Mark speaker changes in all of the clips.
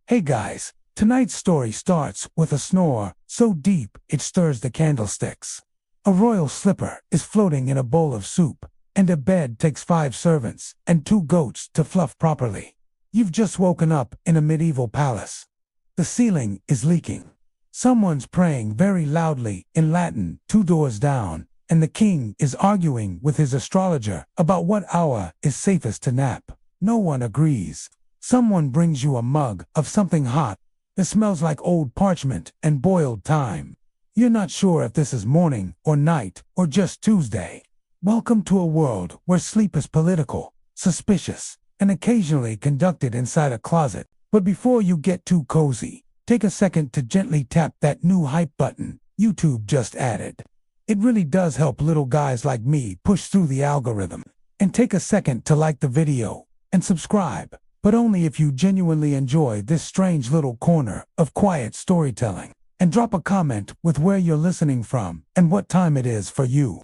Speaker 1: Hey guys, tonight's story starts with a snore so deep it stirs the candlesticks. A royal slipper is floating in a bowl of soup, and a bed takes 5 servants and 2 goats to fluff properly. You've just woken up in a medieval palace. The ceiling is leaking. Someone's praying very loudly in Latin 2 doors down, and the king is arguing with his astrologer about what hour is safest to nap. No one agrees. Someone brings you a mug of something hot that smells like old parchment and boiled thyme. You're not sure if this is morning or night or just Tuesday. Welcome to a world where sleep is political, suspicious, and occasionally conducted inside a closet. But before you get too cozy, take a second to gently tap that new hype button YouTube just added. It really does help little guys like me push through the algorithm. And take a second to like the video and subscribe, but only if you genuinely enjoy this strange little corner of quiet storytelling. And drop a comment with where you're listening from and what time it is for you.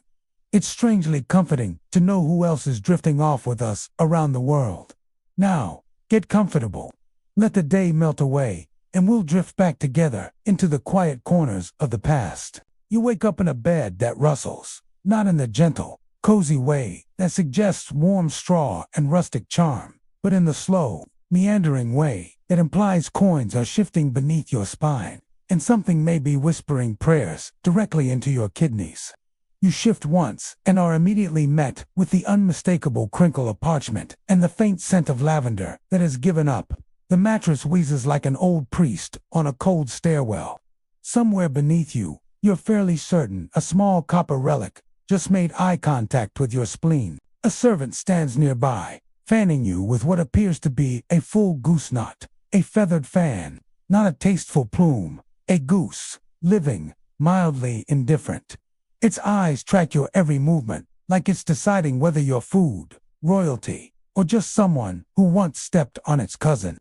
Speaker 1: It's strangely comforting to know who else is drifting off with us around the world. Now, get comfortable. Let the day melt away, and we'll drift back together into the quiet corners of the past. You wake up in a bed that rustles, not in the gentle, cozy way that suggests warm straw and rustic charm, but in the slow, meandering way that implies coins are shifting beneath your spine, and something may be whispering prayers directly into your kidneys. You shift once and are immediately met with the unmistakable crinkle of parchment and the faint scent of lavender that has given up. The mattress wheezes like an old priest on a cold stairwell. Somewhere beneath you, you're fairly certain a small copper relic just made eye contact with your spleen. A servant stands nearby, fanning you with what appears to be a full goose knot, a feathered fan, not a tasteful plume, a goose, living, mildly indifferent. Its eyes track your every movement, like it's deciding whether you're food, royalty, or just someone who once stepped on its cousin.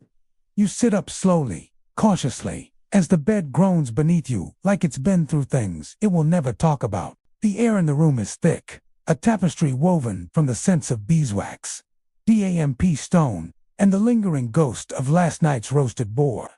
Speaker 1: You sit up slowly, cautiously, as the bed groans beneath you like it's been through things it will never talk about. The air in the room is thick, a tapestry woven from the scents of beeswax, damp stone, and the lingering ghost of last night's roasted boar.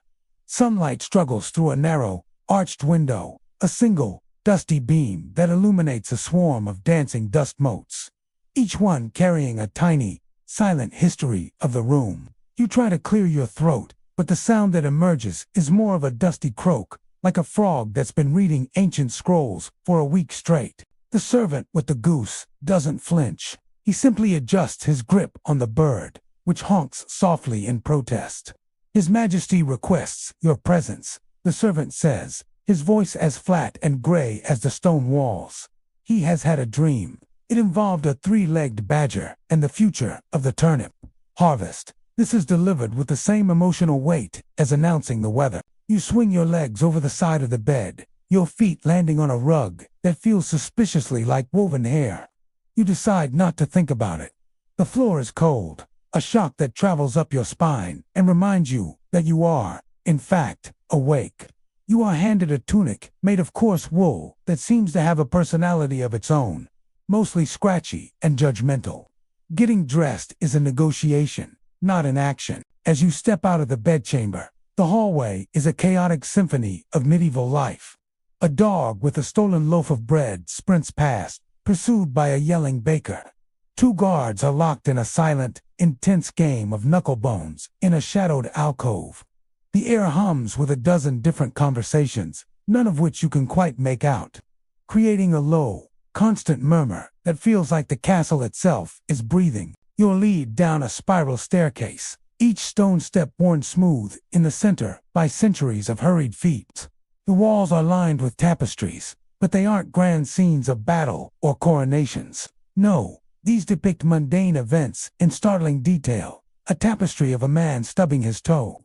Speaker 1: Sunlight struggles through a narrow, arched window, a single, dusty beam that illuminates a swarm of dancing dust motes, each one carrying a tiny, silent history of the room. You try to clear your throat, but the sound that emerges is more of a dusty croak, like a frog that's been reading ancient scrolls for a week straight. The servant with the goose doesn't flinch. He simply adjusts his grip on the bird, which honks softly in protest. His Majesty requests your presence, the servant says, his voice as flat and gray as the stone walls. He has had a dream. It involved a 3-legged badger and the future of the turnip harvest. This is delivered with the same emotional weight as announcing the weather. You swing your legs over the side of the bed, your feet landing on a rug that feels suspiciously like woven hair. You decide not to think about it. The floor is cold, a shock that travels up your spine and reminds you that you are, in fact, awake. You are handed a tunic made of coarse wool that seems to have a personality of its own, mostly scratchy and judgmental. Getting dressed is a negotiation, not an action. As you step out of the bedchamber, the hallway is a chaotic symphony of medieval life. A dog with a stolen loaf of bread sprints past, pursued by a yelling baker. 2 guards are locked in a silent, intense game of knucklebones in a shadowed alcove. The air hums with a dozen different conversations, none of which you can quite make out, creating a low, constant murmur that feels like the castle itself is breathing. You're led down a spiral staircase, each stone step worn smooth in the center by centuries of hurried feet. The walls are lined with tapestries, but they aren't grand scenes of battle or coronations. No, these depict mundane events in startling detail. A tapestry of a man stubbing his toe,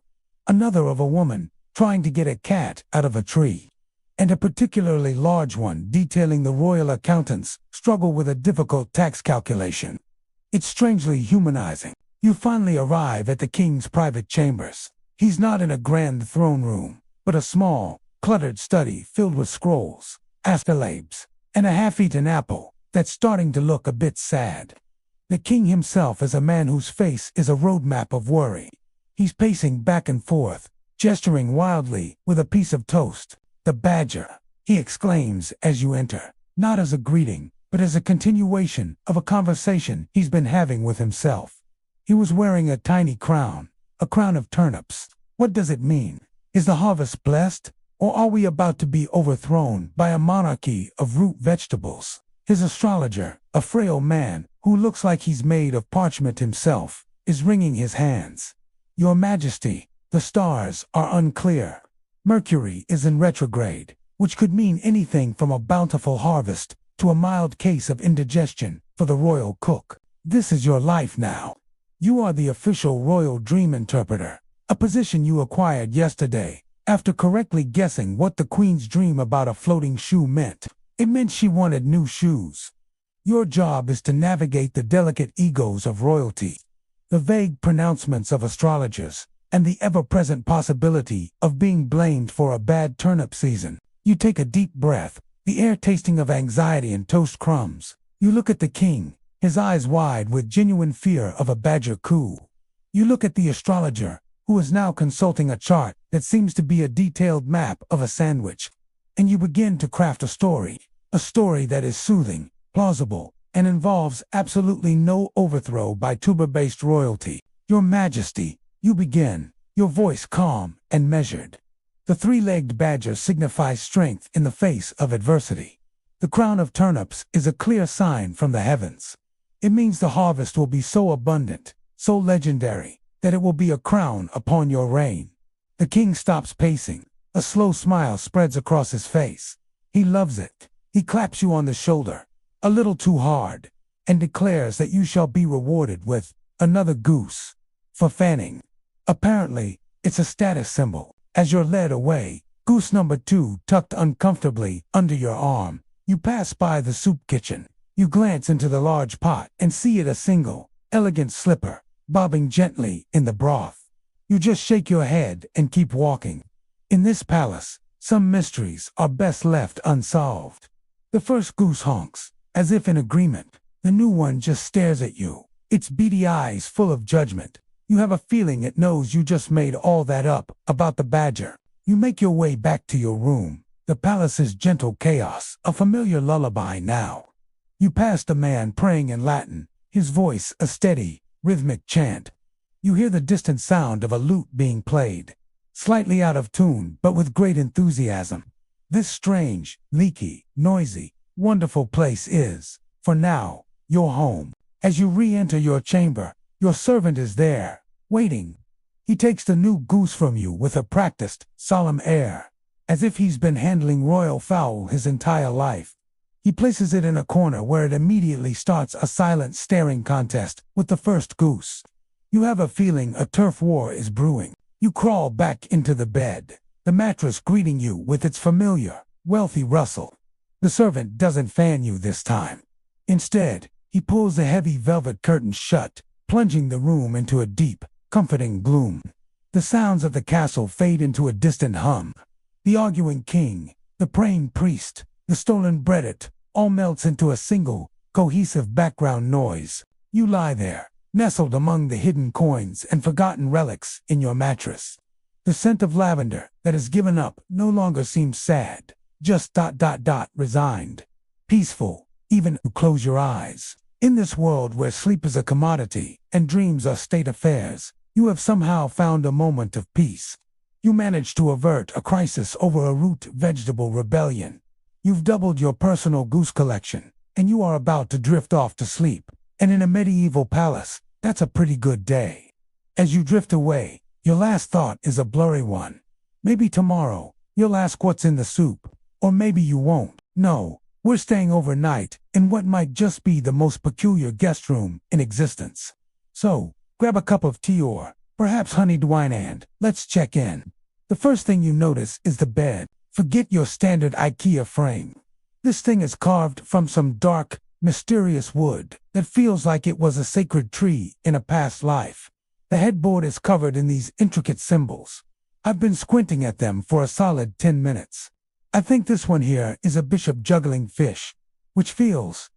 Speaker 1: another of a woman trying to get a cat out of a tree, and a particularly large one detailing the royal accountant's struggle with a difficult tax calculation. It's strangely humanizing. You finally arrive at the king's private chambers. He's not in a grand throne room, but a small, cluttered study filled with scrolls, astrolabes, and a half-eaten apple that's starting to look a bit sad. The king himself is a man whose face is a roadmap of worry. He's pacing back and forth, gesturing wildly with a piece of toast. "The badger," he exclaims as you enter, not as a greeting, but as a continuation of a conversation he's been having with himself. He was wearing a tiny crown, a crown of turnips. What does it mean? Is the harvest blessed, or are we about to be overthrown by a monarchy of root vegetables? His astrologer, a frail man who looks like he's made of parchment himself, is wringing his hands. "Your Majesty, the stars are unclear. Mercury is in retrograde, which could mean anything from a bountiful harvest to a mild case of indigestion for the royal cook. This is your life now. You are the official royal dream interpreter, a position you acquired yesterday after correctly guessing what the Queen's dream about a floating shoe meant. It meant she wanted new shoes. Your job is to navigate the delicate egos of royalty, the vague pronouncements of astrologers, and the ever-present possibility of being blamed for a bad turnip season. You take a deep breath, the air tasting of anxiety and toast crumbs. You look at the king, his eyes wide with genuine fear of a badger coup. You look at the astrologer, who is now consulting a chart that seems to be a detailed map of a sandwich, and you begin to craft a story that is soothing, plausible, and involves absolutely no overthrow by tuber-based royalty. "Your Majesty," you begin, your voice calm and measured. The three-legged badger signifies strength in the face of adversity. The crown of turnips is a clear sign from the heavens. It means the harvest will be so abundant, so legendary, that it will be a crown upon your reign. The king stops pacing. A slow smile spreads across his face. He loves it. He claps you on the shoulder, a little too hard, and declares that you shall be rewarded with another goose for fanning. Apparently, it's a status symbol. As you're led away, goose number 2 tucked uncomfortably under your arm, you pass by the soup kitchen. You glance into the large pot and see it a single, elegant slipper, bobbing gently in the broth. You just shake your head and keep walking. In this palace, some mysteries are best left unsolved. The first goose honks, as if in agreement. The new one just stares at you, its beady eyes full of judgment. You have a feeling it knows you just made all that up about the badger. You make your way back to your room, the palace's gentle chaos, a familiar lullaby now. You pass the man praying in Latin, his voice a steady, rhythmic chant. You hear the distant sound of a lute being played, slightly out of tune but with great enthusiasm. This strange, leaky, noisy, wonderful place is, for now, your home. As you re-enter your chamber, your servant is there, waiting. He takes the new goose from you with a practiced, solemn air, as if he's been handling royal fowl his entire life. He places it in a corner where it immediately starts a silent staring contest with the first goose. You have a feeling a turf war is brewing. You crawl back into the bed, the mattress greeting you with its familiar, wealthy rustle. The servant doesn't fan you this time. Instead, he pulls the heavy velvet curtains shut, plunging the room into a deep, comforting gloom. The sounds of the castle fade into a distant hum. The arguing king, the praying priest, the stolen bread, all melts into a single, cohesive background noise. You lie there, nestled among the hidden coins and forgotten relics in your mattress. The scent of lavender that has given up no longer seems sad, just resigned, peaceful, even to close your eyes. In this world where sleep is a commodity and dreams are state affairs, you have somehow found a moment of peace. You managed to avert a crisis over a root vegetable rebellion. You've doubled your personal goose collection, and you are about to drift off to sleep. And in a medieval palace, that's a pretty good day. As you drift away, your last thought is a blurry one. Maybe tomorrow, you'll ask what's in the soup, or maybe you won't. No, we're staying overnight in what might just be the most peculiar guest room in existence. So, grab a cup of tea or, perhaps honeyed wine and, let's check in. The first thing you notice is the bed. Forget your standard IKEA frame. This thing is carved from some dark, mysterious wood that feels like it was a sacred tree in a past life. The headboard is covered in these intricate symbols. I've been squinting at them for a solid 10 minutes. I think this one here is a bishop juggling fish, which feels ...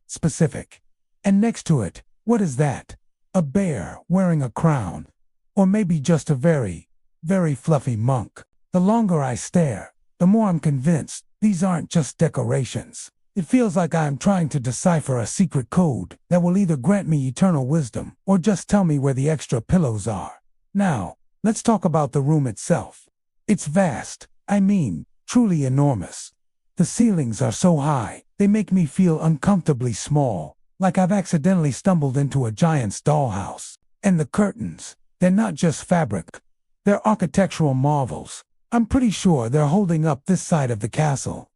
Speaker 1: specific. And next to it, what is that? A bear wearing a crown. Or maybe just a very very fluffy monk. The longer I stare, the more I'm convinced these aren't just decorations. It feels like I am trying to decipher a secret code that will either grant me eternal wisdom or just tell me where the extra pillows are. Now, let's talk about the room itself. It's vast, I mean, truly enormous. The ceilings are so high, they make me feel uncomfortably small, like I've accidentally stumbled into a giant's dollhouse. And the curtains, they're not just fabric. They're architectural marvels. I'm pretty sure they're holding up this side of the castle.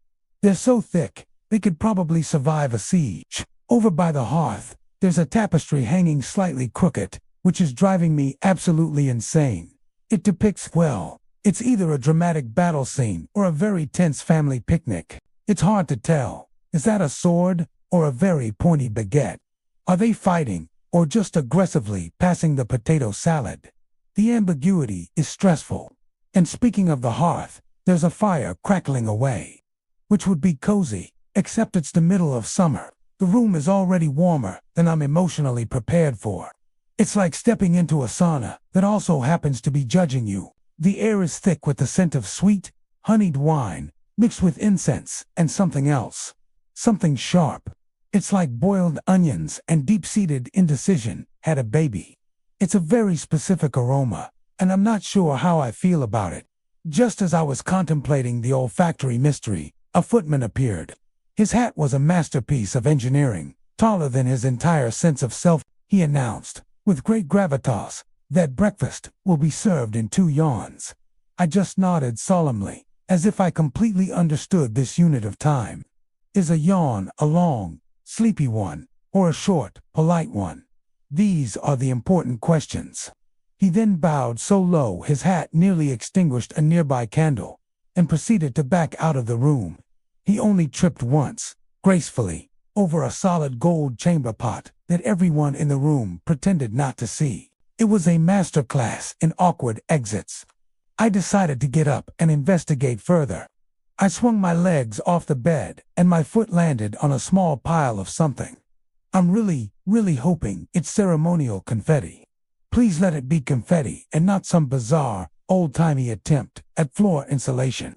Speaker 1: They're so thick, they could probably survive a siege. Over by the hearth, there's a tapestry hanging slightly crooked, which is driving me absolutely insane. It depicts, well, it's either a dramatic battle scene or a very tense family picnic. It's hard to tell. Is that a sword or a very pointy baguette? Are they fighting or just aggressively passing the potato salad? The ambiguity is stressful. And speaking of the hearth, there's a fire crackling away, which would be cozy, except it's the middle of summer. The room is already warmer than I'm emotionally prepared for. It's like stepping into a sauna that also happens to be judging you. The air is thick with the scent of sweet, honeyed wine, mixed with incense and something else. Something sharp. It's like boiled onions and deep-seated indecision had a baby. It's a very specific aroma, and I'm not sure how I feel about it. Just as I was contemplating the olfactory mystery, a footman appeared. His hat was a masterpiece of engineering, taller than his entire sense of self. He announced, with great gravitas, that breakfast will be served in 2 yawns. I just nodded solemnly, as if I completely understood this unit of time. Is a yawn a long, sleepy one, or a short, polite one? These are the important questions. He then bowed so low his hat nearly extinguished a nearby candle, and proceeded to back out of the room. He only tripped once, gracefully, over a solid gold chamber pot that everyone in the room pretended not to see. It was a masterclass in awkward exits. I decided to get up and investigate further. I swung my legs off the bed, and my foot landed on a small pile of something. I'm really hoping it's ceremonial confetti. Please let it be confetti and not some bizarre, old-timey attempt at floor insulation.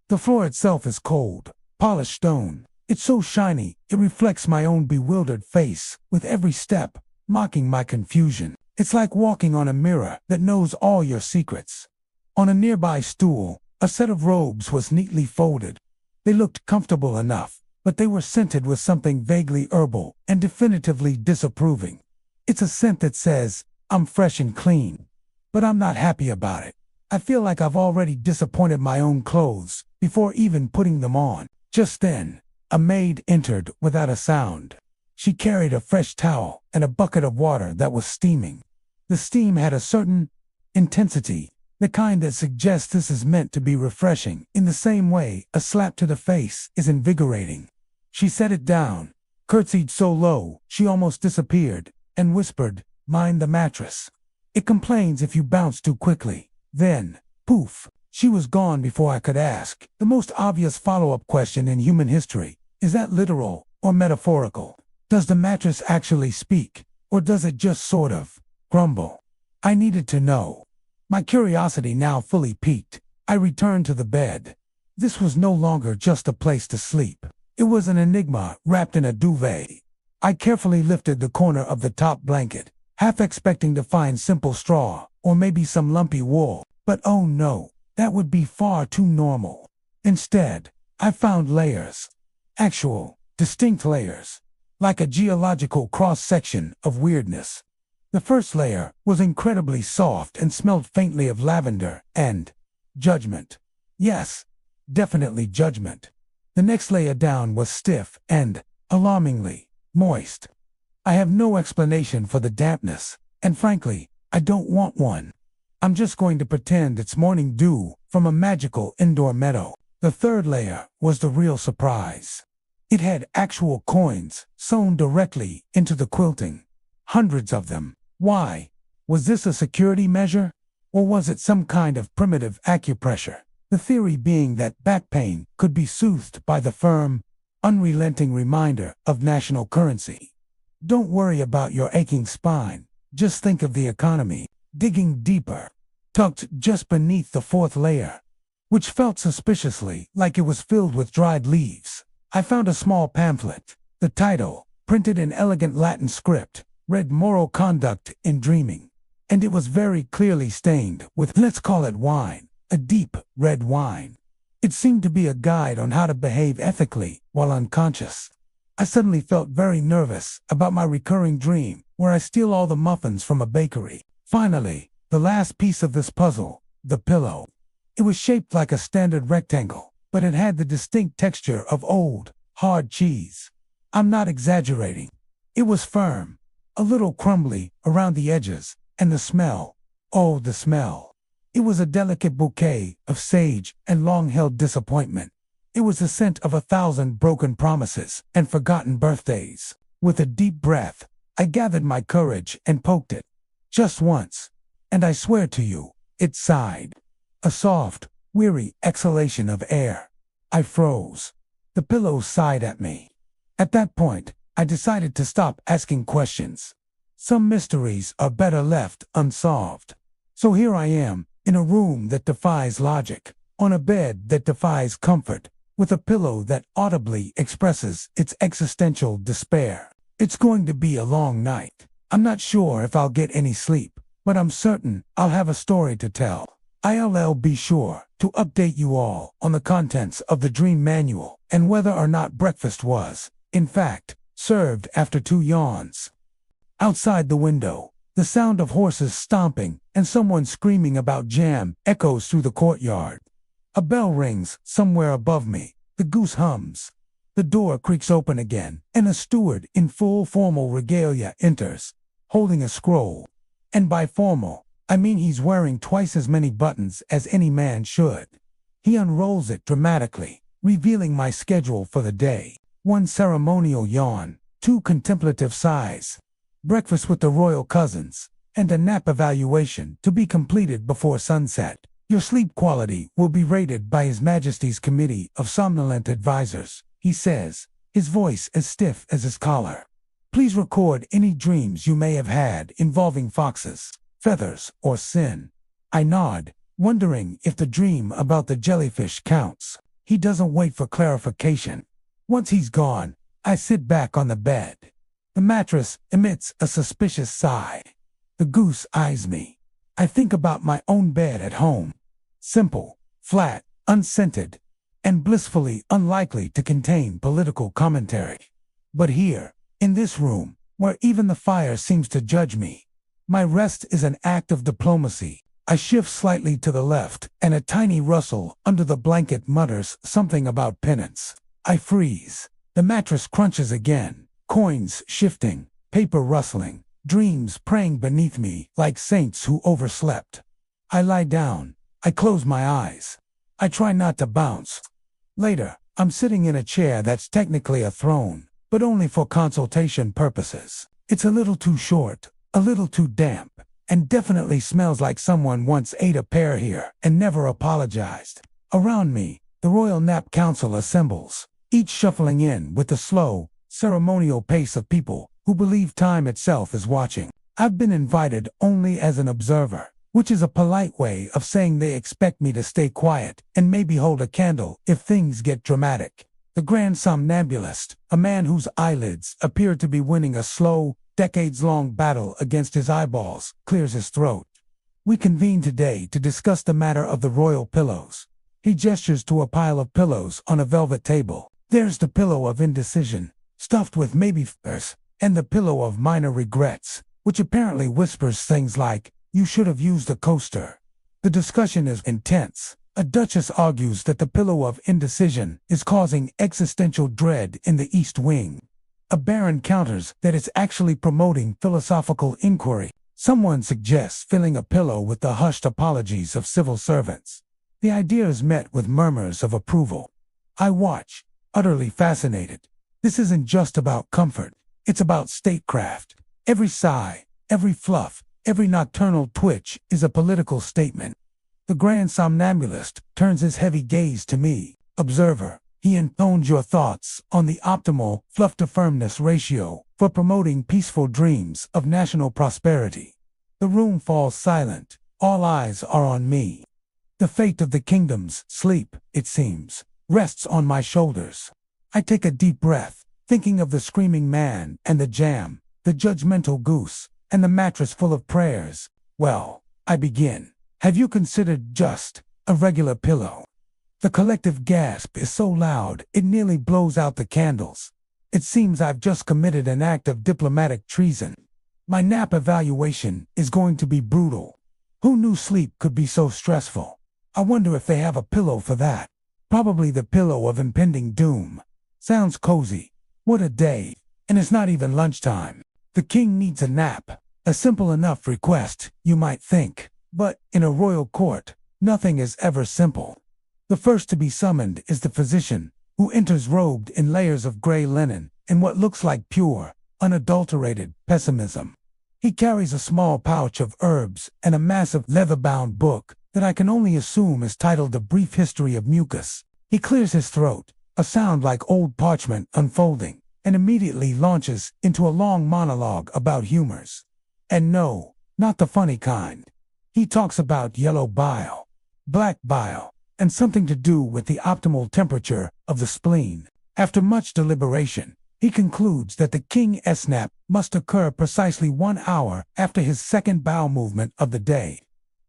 Speaker 1: The floor itself is cold, polished stone. It's so shiny, it reflects my own bewildered face with every step, mocking my confusion. It's like walking on a mirror that knows all your secrets. On a nearby stool, a set of robes was neatly folded. They looked comfortable enough, but they were scented with something vaguely herbal and definitively disapproving. It's a scent that says, I'm fresh and clean. But I'm not happy about it. I feel like I've already disappointed my own clothes before even putting them on. Just then, a maid entered without a sound. She carried a fresh towel and a bucket of water that was steaming. The steam had a certain intensity, the kind that suggests this is meant to be refreshing in the same way a slap to the face is invigorating. She set it down, curtsied so low she almost disappeared, and whispered, "Mind the mattress. It complains if you bounce too quickly." Then, poof, she was gone before I could ask the most obvious follow-up question in human history. Is that literal or metaphorical? Does the mattress actually speak, or does it just sort of grumble? I needed to know. My curiosity now fully piqued, I returned to the bed. This was no longer just a place to sleep. It was an enigma wrapped in a duvet. I carefully lifted the corner of the top blanket, half expecting to find simple straw, or maybe some lumpy wool. But oh no, that would be far too normal. Instead, I found layers. Actual, distinct layers. Like a geological cross-section of weirdness. The first layer was incredibly soft and smelled faintly of lavender and judgment. Yes, definitely judgment. The next layer down was stiff and, alarmingly, moist. I have no explanation for the dampness, and frankly, I don't want one. I'm just going to pretend it's morning dew from a magical indoor meadow. The third layer was the real surprise. It had actual coins sewn directly into the quilting. Hundreds of them. Why? Was this a security measure? Or was it some kind of primitive acupressure? The theory being that back pain could be soothed by the firm, unrelenting reminder of national currency. Don't worry about your aching spine. Just think of the economy. Digging deeper. tucked just beneath the fourth layer, which felt suspiciously like it was filled with dried leaves. I found a small pamphlet. The title, printed in elegant Latin script, read Moral Conduct in Dreaming, and it was very clearly stained with, let's call it wine, a deep red wine. It seemed to be a guide on how to behave ethically while unconscious. I suddenly felt very nervous about my recurring dream where I steal all the muffins from a bakery. Finally, the last piece of this puzzle, the pillow. It was shaped like a standard rectangle, but it had the distinct texture of old, hard cheese. I'm not exaggerating. It was firm, a little crumbly around the edges, and the smell, oh, the smell. It was a delicate bouquet of sage and long-held disappointment. It was the scent of 1,000 broken promises and forgotten birthdays. With a deep breath, I gathered my courage and poked it. Just once. And I swear to you, it sighed. A soft, weary exhalation of air. I froze. The pillow sighed at me. At that point, I decided to stop asking questions. Some mysteries are better left unsolved. So here I am, in a room that defies logic, on a bed that defies comfort, with a pillow that audibly expresses its existential despair. It's going to be a long night. I'm not sure if I'll get any sleep, but I'm certain I'll have a story to tell. I'll be sure to update you all on the contents of the dream manual and whether or not breakfast was, in fact, served after 2 yawns. Outside the window, the sound of horses stomping and someone screaming about jam echoes through the courtyard. A bell rings somewhere above me. The goose hums. The door creaks open again, and a steward in full formal regalia enters, holding a scroll. And by formal, I mean he's wearing twice as many buttons as any man should. He unrolls it dramatically, revealing my schedule for the day. 1 ceremonial yawn, 2 contemplative sighs, breakfast with the royal cousins, and a nap evaluation to be completed before sunset. Your sleep quality will be rated by His Majesty's Committee of Somnolent Advisors, he says, his voice as stiff as his collar. Please record any dreams you may have had involving foxes, feathers, or sin. I nod, wondering if the dream about the jellyfish counts. He doesn't wait for clarification. Once he's gone, I sit back on the bed. The mattress emits a suspicious sigh. The goose eyes me. I think about my own bed at home. Simple, flat, unscented, and blissfully unlikely to contain political commentary. But here, in this room, where even the fire seems to judge me, my rest is an act of diplomacy. I shift slightly to the left, and a tiny rustle under the blanket mutters something about penance. I freeze. The mattress crunches again, coins shifting, paper rustling, dreams praying beneath me like saints who overslept. I lie down. I close my eyes. I try not to bounce. Later, I'm sitting in a chair that's technically a throne, but only for consultation purposes. It's a little too short, a little too damp, and definitely smells like someone once ate a pear here and never apologized. Around me, the Royal Nap Council assembles, each shuffling in with the slow, ceremonial pace of people who believe time itself is watching. I've been invited only as an observer, which is a polite way of saying they expect me to stay quiet and maybe hold a candle if things get dramatic. The Grand Somnambulist, a man whose eyelids appear to be winning a slow, decades-long battle against his eyeballs, clears his throat. We convene today to discuss the matter of the royal pillows. He gestures to a pile of pillows on a velvet table. There's the pillow of indecision, stuffed with maybe fears, and the pillow of minor regrets, which apparently whispers things like, "You should have used a coaster." The discussion is intense. A duchess argues that the pillow of indecision is causing existential dread in the East Wing. A baron counters that it's actually promoting philosophical inquiry. Someone suggests filling a pillow with the hushed apologies of civil servants. The idea is met with murmurs of approval. I watch, utterly fascinated. This isn't just about comfort. It's about statecraft. Every sigh, every fluff, every nocturnal twitch is a political statement. The Grand Somnambulist turns his heavy gaze to me. Observer, he intones your thoughts on the optimal fluff-to-firmness ratio for promoting peaceful dreams of national prosperity. The room falls silent. All eyes are on me. The fate of the kingdom's sleep, it seems, rests on my shoulders. I take a deep breath, thinking of the screaming man and the jam, the judgmental goose, and the mattress full of prayers. Well, I begin. Have you considered just a regular pillow? The collective gasp is so loud it nearly blows out the candles. It seems I've just committed an act of diplomatic treason. My nap evaluation is going to be brutal. Who knew sleep could be so stressful? I wonder if they have a pillow for that. Probably the pillow of impending doom. Sounds cozy. What a day. And it's not even lunchtime. The king needs a nap. A simple enough request, you might think. But in a royal court, nothing is ever simple. The first to be summoned is the physician, who enters robed in layers of gray linen and what looks like pure, unadulterated pessimism. He carries a small pouch of herbs and a massive leather-bound book that I can only assume is titled A Brief History of Mucus. He clears his throat, a sound like old parchment unfolding, and immediately launches into a long monologue about humors. And no, not the funny kind. He talks about yellow bile, black bile, and something to do with the optimal temperature of the spleen. After much deliberation, he concludes that the king's nap must occur precisely 1 hour after his second bowel movement of the day,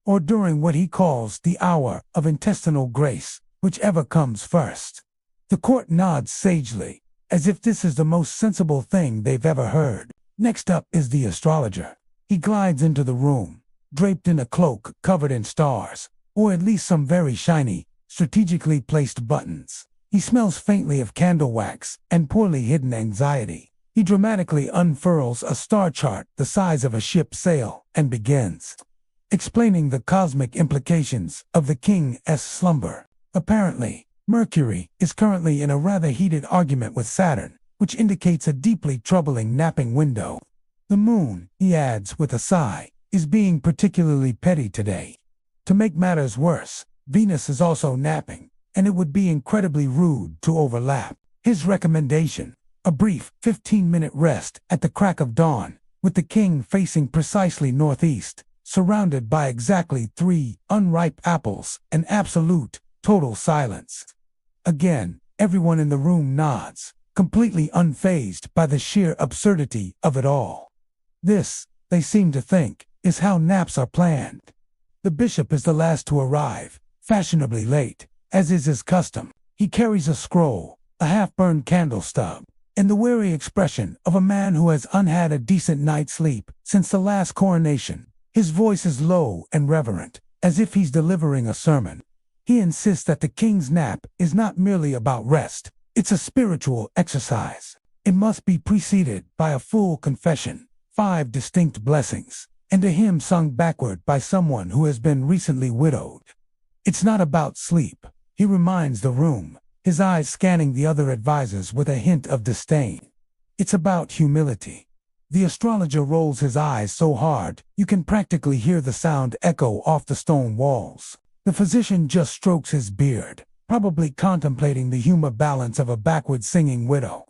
Speaker 1: or during what he calls the hour of intestinal grace, whichever comes first. The court nods sagely, as if this is the most sensible thing they've ever heard. Next up is the astrologer. He glides into the room, draped in a cloak covered in stars, or at least some very shiny, strategically placed buttons. He smells faintly of candle wax and poorly hidden anxiety. He dramatically unfurls a star chart the size of a ship's sail and begins explaining the cosmic implications of the king's slumber. Apparently, Mercury is currently in a rather heated argument with Saturn, which indicates a deeply troubling napping window. The moon, he adds with a sigh, is being particularly petty today. To make matters worse, Venus is also napping, and it would be incredibly rude to overlap. His recommendation, a brief 15-minute rest at the crack of dawn, with the king facing precisely northeast, surrounded by exactly 3 unripe apples and absolute, total silence. Again, everyone in the room nods, completely unfazed by the sheer absurdity of it all. This, they seem to think, is how naps are planned. The bishop is the last to arrive, fashionably late, as is his custom. He carries a scroll, a half-burned candle stub, and the weary expression of a man who has unhad a decent night's sleep since the last coronation. His voice is low and reverent, as if he's delivering a sermon. He insists that the king's nap is not merely about rest, it's a spiritual exercise. It must be preceded by a full confession, 5 distinct blessings, and a hymn sung backward by someone who has been recently widowed. It's not about sleep, he reminds the room, his eyes scanning the other advisors with a hint of disdain. It's about humility. The astrologer rolls his eyes so hard, you can practically hear the sound echo off the stone walls. The physician just strokes his beard, probably contemplating the humor balance of a backward singing widow.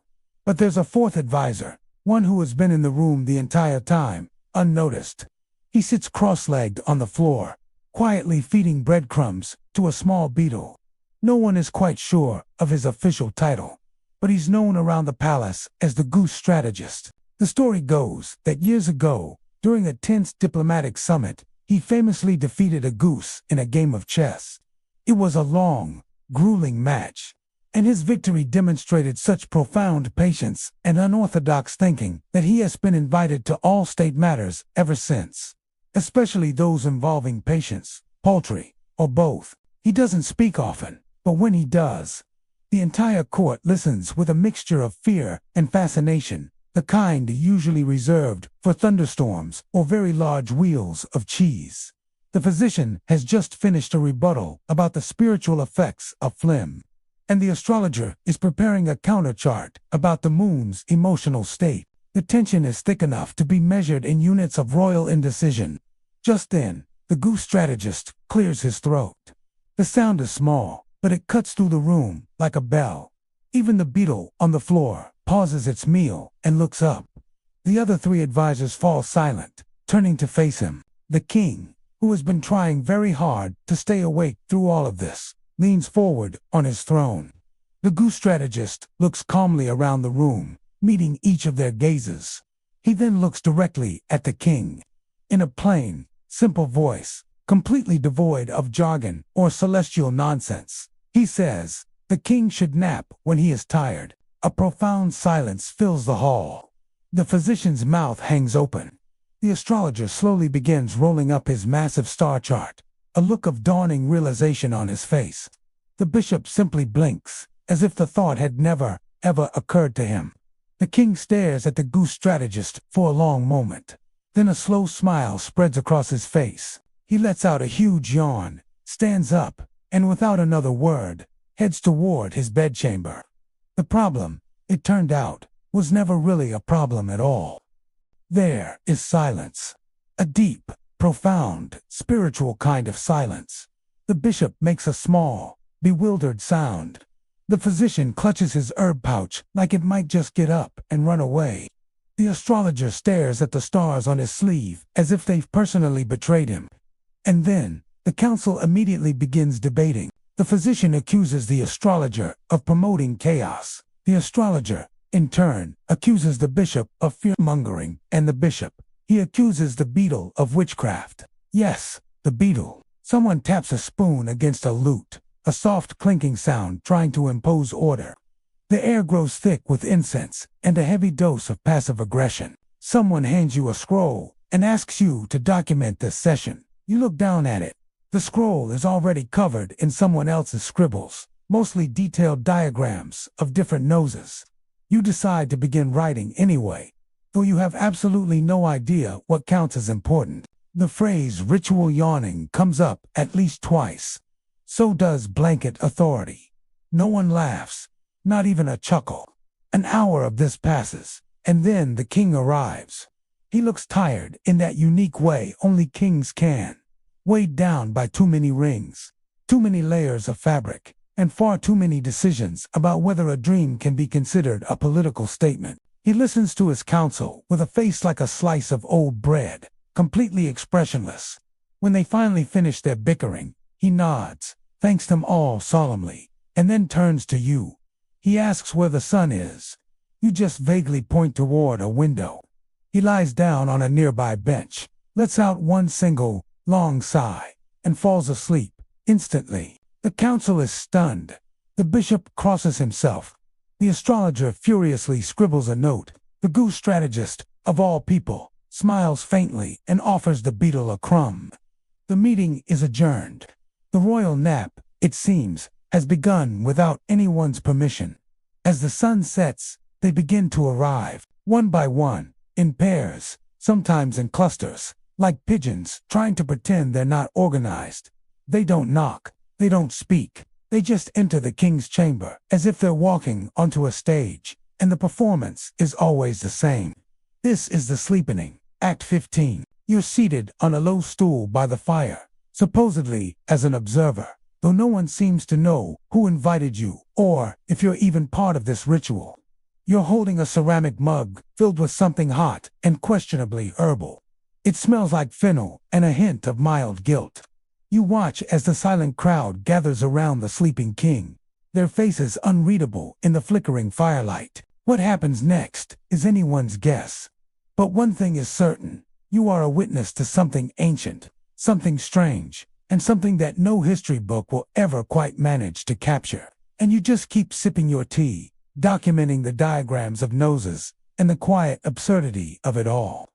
Speaker 1: But there's a 4th advisor, one who has been in the room the entire time, unnoticed. He sits cross-legged on the floor, quietly feeding breadcrumbs to a small beetle. No one is quite sure of his official title, but he's known around the palace as the goose strategist. The story goes that years ago, during a tense diplomatic summit, he famously defeated a goose in a game of chess. It was a long, grueling match, and his victory demonstrated such profound patience and unorthodox thinking that he has been invited to all state matters ever since, especially those involving patience, poultry, or both. He doesn't speak often, but when he does, the entire court listens with a mixture of fear and fascination, the kind usually reserved for thunderstorms or very large wheels of cheese. The physician has just finished a rebuttal about the spiritual effects of phlegm, and the astrologer is preparing a counter chart about the moon's emotional state. The tension is thick enough to be measured in units of royal indecision. Just then, the goose strategist clears his throat. The sound is small, but it cuts through the room like a bell. Even the beetle on the floor pauses its meal and looks up. The other 3 advisors fall silent, turning to face him. The king, who has been trying very hard to stay awake through all of this, leans forward on his throne. The goose strategist looks calmly around the room, meeting each of their gazes. He then looks directly at the king. In a plain, simple voice, completely devoid of jargon or celestial nonsense, he says, "The king should nap when he is tired." A profound silence fills the hall. The physician's mouth hangs open. The astrologer slowly begins rolling up his massive star chart, a look of dawning realization on his face. The bishop simply blinks, as if the thought had never, ever occurred to him. The king stares at the goose strategist for a long moment. Then a slow smile spreads across his face. He lets out a huge yawn, stands up, and without another word, heads toward his bedchamber. The problem, it turned out, was never really a problem at all. There is silence. A deep, profound, spiritual kind of silence. The bishop makes a small, bewildered sound. The physician clutches his herb pouch like it might just get up and run away. The astrologer stares at the stars on his sleeve as if they've personally betrayed him. And then, the council immediately begins debating. The physician accuses the astrologer of promoting chaos. The astrologer, in turn, accuses the bishop of fear-mongering, and the bishop, he accuses the beetle of witchcraft. Yes, the beetle. Someone taps a spoon against a lute, a soft clinking sound trying to impose order. The air grows thick with incense and a heavy dose of passive aggression. Someone hands you a scroll and asks you to document this session. You look down at it. The scroll is already covered in someone else's scribbles, mostly detailed diagrams of different noses. You decide to begin writing anyway, though you have absolutely no idea what counts as important. The phrase ritual yawning comes up at least twice. So does blanket authority. No one laughs, not even a chuckle. An hour of this passes, and then the king arrives. He looks tired in that unique way only kings can. Weighed down by too many rings, too many layers of fabric, and far too many decisions about whether a dream can be considered a political statement. He listens to his counsel with a face like a slice of old bread, completely expressionless. When they finally finish their bickering, he nods, thanks them all solemnly, and then turns to you. He asks where the sun is. You just vaguely point toward a window. He lies down on a nearby bench, lets out one single, long sigh, and falls asleep instantly. The council is stunned. The bishop crosses himself. The astrologer furiously scribbles a note. The goose strategist, of all people, smiles faintly and offers the beetle a crumb. The meeting is adjourned. The royal nap, it seems, has begun without anyone's permission. As the sun sets, they begin to arrive, one by one, in pairs, sometimes in clusters, like pigeons trying to pretend they're not organized. They don't knock, they don't speak, they just enter the king's chamber as if they're walking onto a stage, and the performance is always the same. This is the sleepening, Act 15. You're seated on a low stool by the fire, supposedly as an observer, though no one seems to know who invited you or if you're even part of this ritual. You're holding a ceramic mug filled with something hot and questionably herbal. It smells like fennel and a hint of mild guilt. You watch as the silent crowd gathers around the sleeping king, their faces unreadable in the flickering firelight. What happens next is anyone's guess. But one thing is certain, you are a witness to something ancient, something strange, and something that no history book will ever quite manage to capture. And you just keep sipping your tea, documenting the diagrams of noses and the quiet absurdity of it all.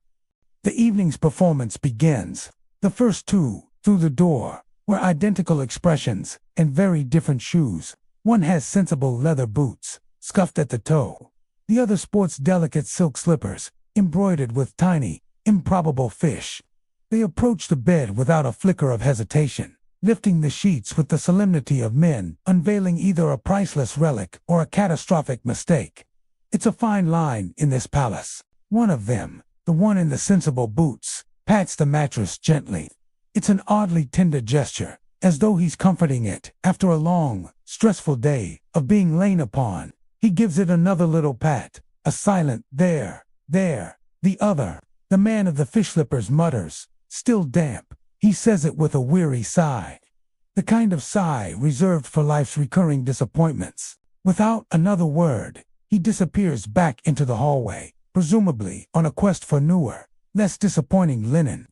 Speaker 1: The evening's performance begins. The first two, through the door, were identical expressions and very different shoes. One has sensible leather boots, scuffed at the toe. The other sports delicate silk slippers, embroidered with tiny, improbable fish. They approach the bed without a flicker of hesitation, lifting the sheets with the solemnity of men unveiling either a priceless relic or a catastrophic mistake. It's a fine line in this palace. One of them, the one in the sensible boots, pats the mattress gently. It's an oddly tender gesture, as though he's comforting it after a long, stressful day of being lain upon. He gives it another little pat, a silent there. The other, the man of the fish slippers, mutters, still damp. He says it with a weary sigh. The kind of sigh reserved for life's recurring disappointments. Without another word, he disappears back into the hallway, presumably on a quest for newer, less disappointing linen.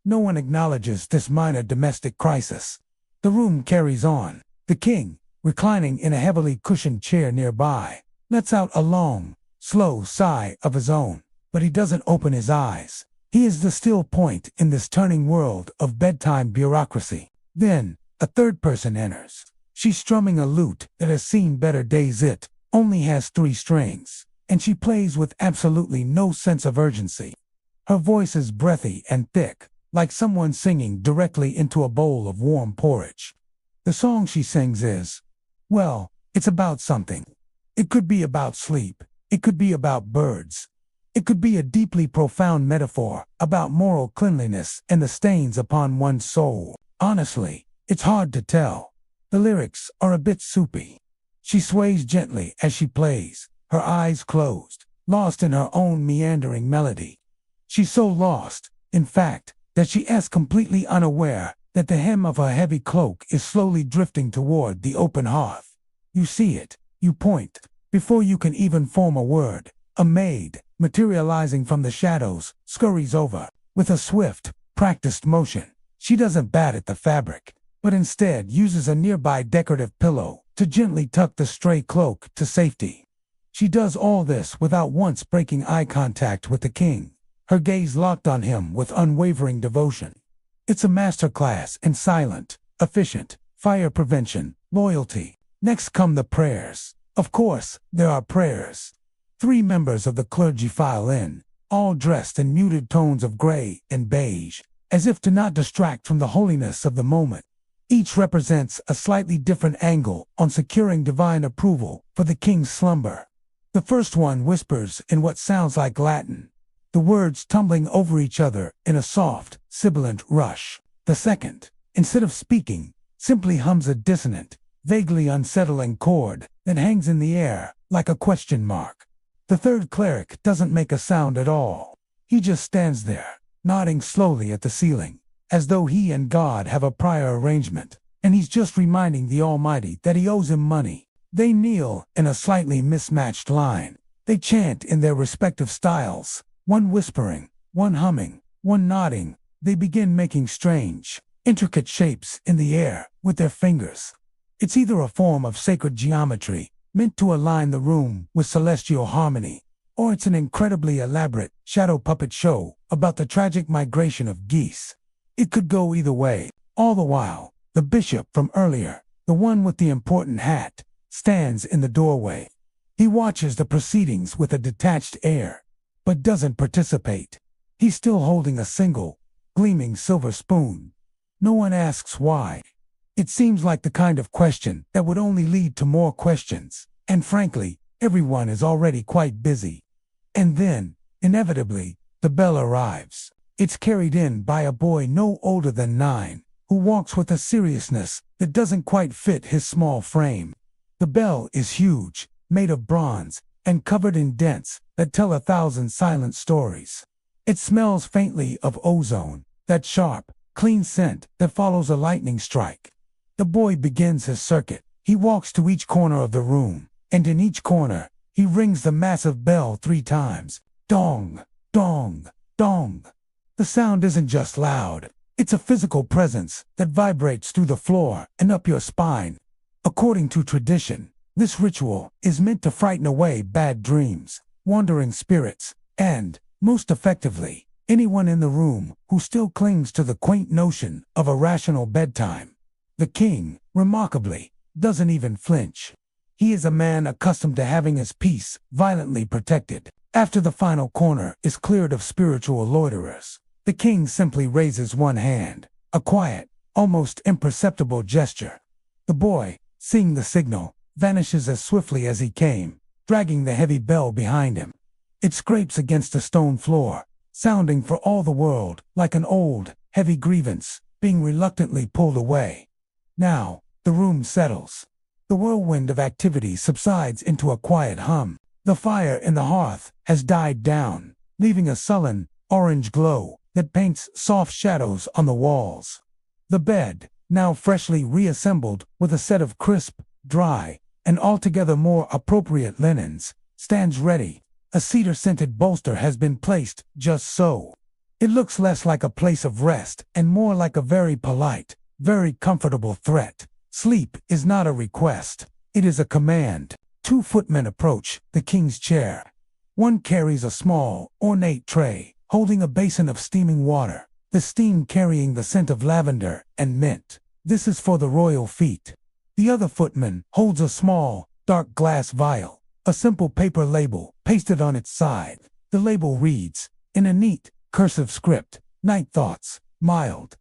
Speaker 1: No one acknowledges this minor domestic crisis. The room carries on. The king, reclining in a heavily cushioned chair nearby, lets out a long, slow sigh of his own, but he doesn't open his eyes. He is the still point in this turning world of bedtime bureaucracy. Then, a third person enters. She's strumming a lute that has seen better days. It only has 3 strings, and she plays with absolutely no sense of urgency. Her voice is breathy and thick, like someone singing directly into a bowl of warm porridge. The song she sings is, well, it's about something. It could be about sleep. It could be about birds. It could be a deeply profound metaphor about moral cleanliness and the stains upon one's soul. Honestly, it's hard to tell. The lyrics are a bit soupy. She sways gently as she plays, her eyes closed, lost in her own meandering melody. She's so lost, in fact, that she is completely unaware that the hem of her heavy cloak is slowly drifting toward the open hearth. You see it, you point. Before you can even form a word, a maid, materializing from the shadows, scurries over. With a swift, practiced motion, she doesn't bat at the fabric, but instead uses a nearby decorative pillow to gently tuck the stray cloak to safety. She does all this without once breaking eye contact with the king, her gaze locked on him with unwavering devotion. It's a masterclass in silent, efficient, fire prevention, loyalty. Next come the prayers. Of course, there are prayers. 3 members of the clergy file in, all dressed in muted tones of gray and beige, as if to not distract from the holiness of the moment. Each represents a slightly different angle on securing divine approval for the king's slumber. The first one whispers in what sounds like Latin, the words tumbling over each other in a soft, sibilant rush. The second, instead of speaking, simply hums a dissonant, vaguely unsettling chord that hangs in the air like a question mark. The third cleric doesn't make a sound at all. He just stands there, nodding slowly at the ceiling, as though he and God have a prior arrangement, and he's just reminding the Almighty that he owes him money. They kneel in a slightly mismatched line. They chant in their respective styles, one whispering, one humming, one nodding. They begin making strange, intricate shapes in the air with their fingers. It's either a form of sacred geometry, meant to align the room with celestial harmony, or it's an incredibly elaborate shadow puppet show about the tragic migration of geese. It could go either way. All the while, the bishop from earlier, the one with the important hat, stands in the doorway. He watches the proceedings with a detached air, but doesn't participate. He's still holding a single, gleaming silver spoon. No one asks why. It seems like the kind of question that would only lead to more questions, and frankly, everyone is already quite busy. And then, inevitably, the bell arrives. It's carried in by a boy no older than 9, who walks with a seriousness that doesn't quite fit his small frame. The bell is huge, made of bronze, and covered in dents that tell 1,000 silent stories. It smells faintly of ozone, that sharp, clean scent that follows a lightning strike. The boy begins his circuit. He walks to each corner of the room, and in each corner, he rings the massive bell 3 times. Dong, dong, dong. The sound isn't just loud, it's a physical presence that vibrates through the floor and up your spine. According to tradition, this ritual is meant to frighten away bad dreams, wandering spirits, and, most effectively, anyone in the room who still clings to the quaint notion of a rational bedtime. The king, remarkably, doesn't even flinch. He is a man accustomed to having his peace violently protected. After the final corner is cleared of spiritual loiterers, the king simply raises one hand, a quiet, almost imperceptible gesture. The boy, seeing the signal, vanishes as swiftly as he came, dragging the heavy bell behind him. It scrapes against the stone floor, sounding for all the world like an old, heavy grievance being reluctantly pulled away. Now, the room settles. The whirlwind of activity subsides into a quiet hum. The fire in the hearth has died down, leaving a sullen, orange glow that paints soft shadows on the walls. The bed, now freshly reassembled with a set of crisp, dry, and altogether more appropriate linens, stands ready. A cedar-scented bolster has been placed just so. It looks less like a place of rest and more like a very polite, very comfortable threat. Sleep is not a request, it is a command. 2 footmen approach the king's chair. One carries a small, ornate tray, holding a basin of steaming water, the steam carrying the scent of lavender and mint. This is for the royal feet. The other footman holds a small, dark glass vial, a simple paper label pasted on its side. The label reads, in a neat, cursive script, "Night thoughts, mild."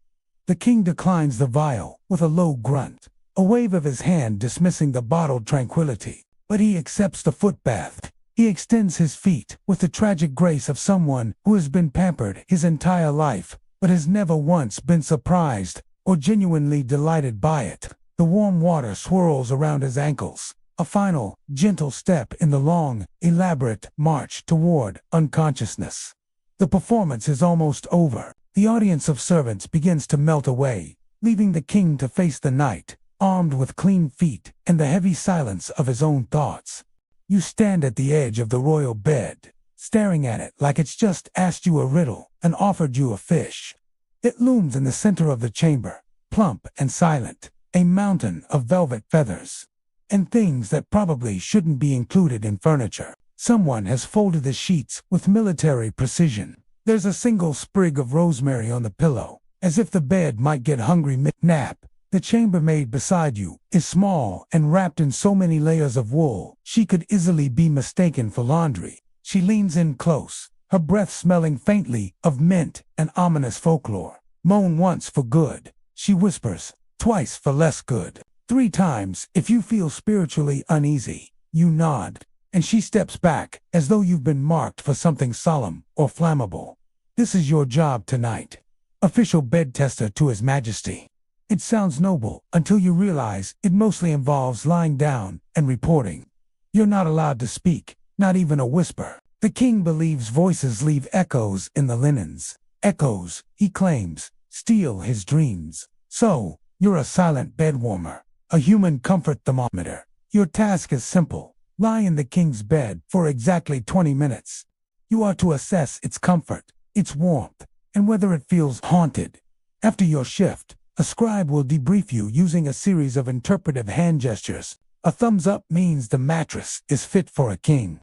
Speaker 1: The king declines the vial with a low grunt, a wave of his hand dismissing the bottled tranquility. But he accepts the footbath. He extends his feet with the tragic grace of someone who has been pampered his entire life, but has never once been surprised or genuinely delighted by it. The warm water swirls around his ankles, a final, gentle step in the long, elaborate march toward unconsciousness. The performance is almost over. The audience of servants begins to melt away, leaving the king to face the night, armed with clean feet and the heavy silence of his own thoughts. You stand at the edge of the royal bed, staring at it like it's just asked you a riddle and offered you a fish. It looms in the center of the chamber, plump and silent, a mountain of velvet feathers, and things that probably shouldn't be included in furniture. Someone has folded the sheets with military precision. There's a single sprig of rosemary on the pillow, as if the bed might get hungry mid-nap. The chambermaid beside you is small and wrapped in so many layers of wool, she could easily be mistaken for laundry. She leans in close, her breath smelling faintly of mint and ominous folklore. "Moan once for good," she whispers, "twice for less good. 3 times if you feel spiritually uneasy." You nod, and she steps back as though you've been marked for something solemn or flammable. "This is your job tonight. Official bed tester to His Majesty." It sounds noble until you realize it mostly involves lying down and reporting. You're not allowed to speak, not even a whisper. The king believes voices leave echoes in the linens. Echoes, he claims, steal his dreams. So, you're a silent bed warmer, a human comfort thermometer. Your task is simple. Lie in the king's bed for exactly 20 minutes. You are to assess its comfort, its warmth, and whether it feels haunted. After your shift, a scribe will debrief you using a series of interpretive hand gestures. A thumbs up means the mattress is fit for a king.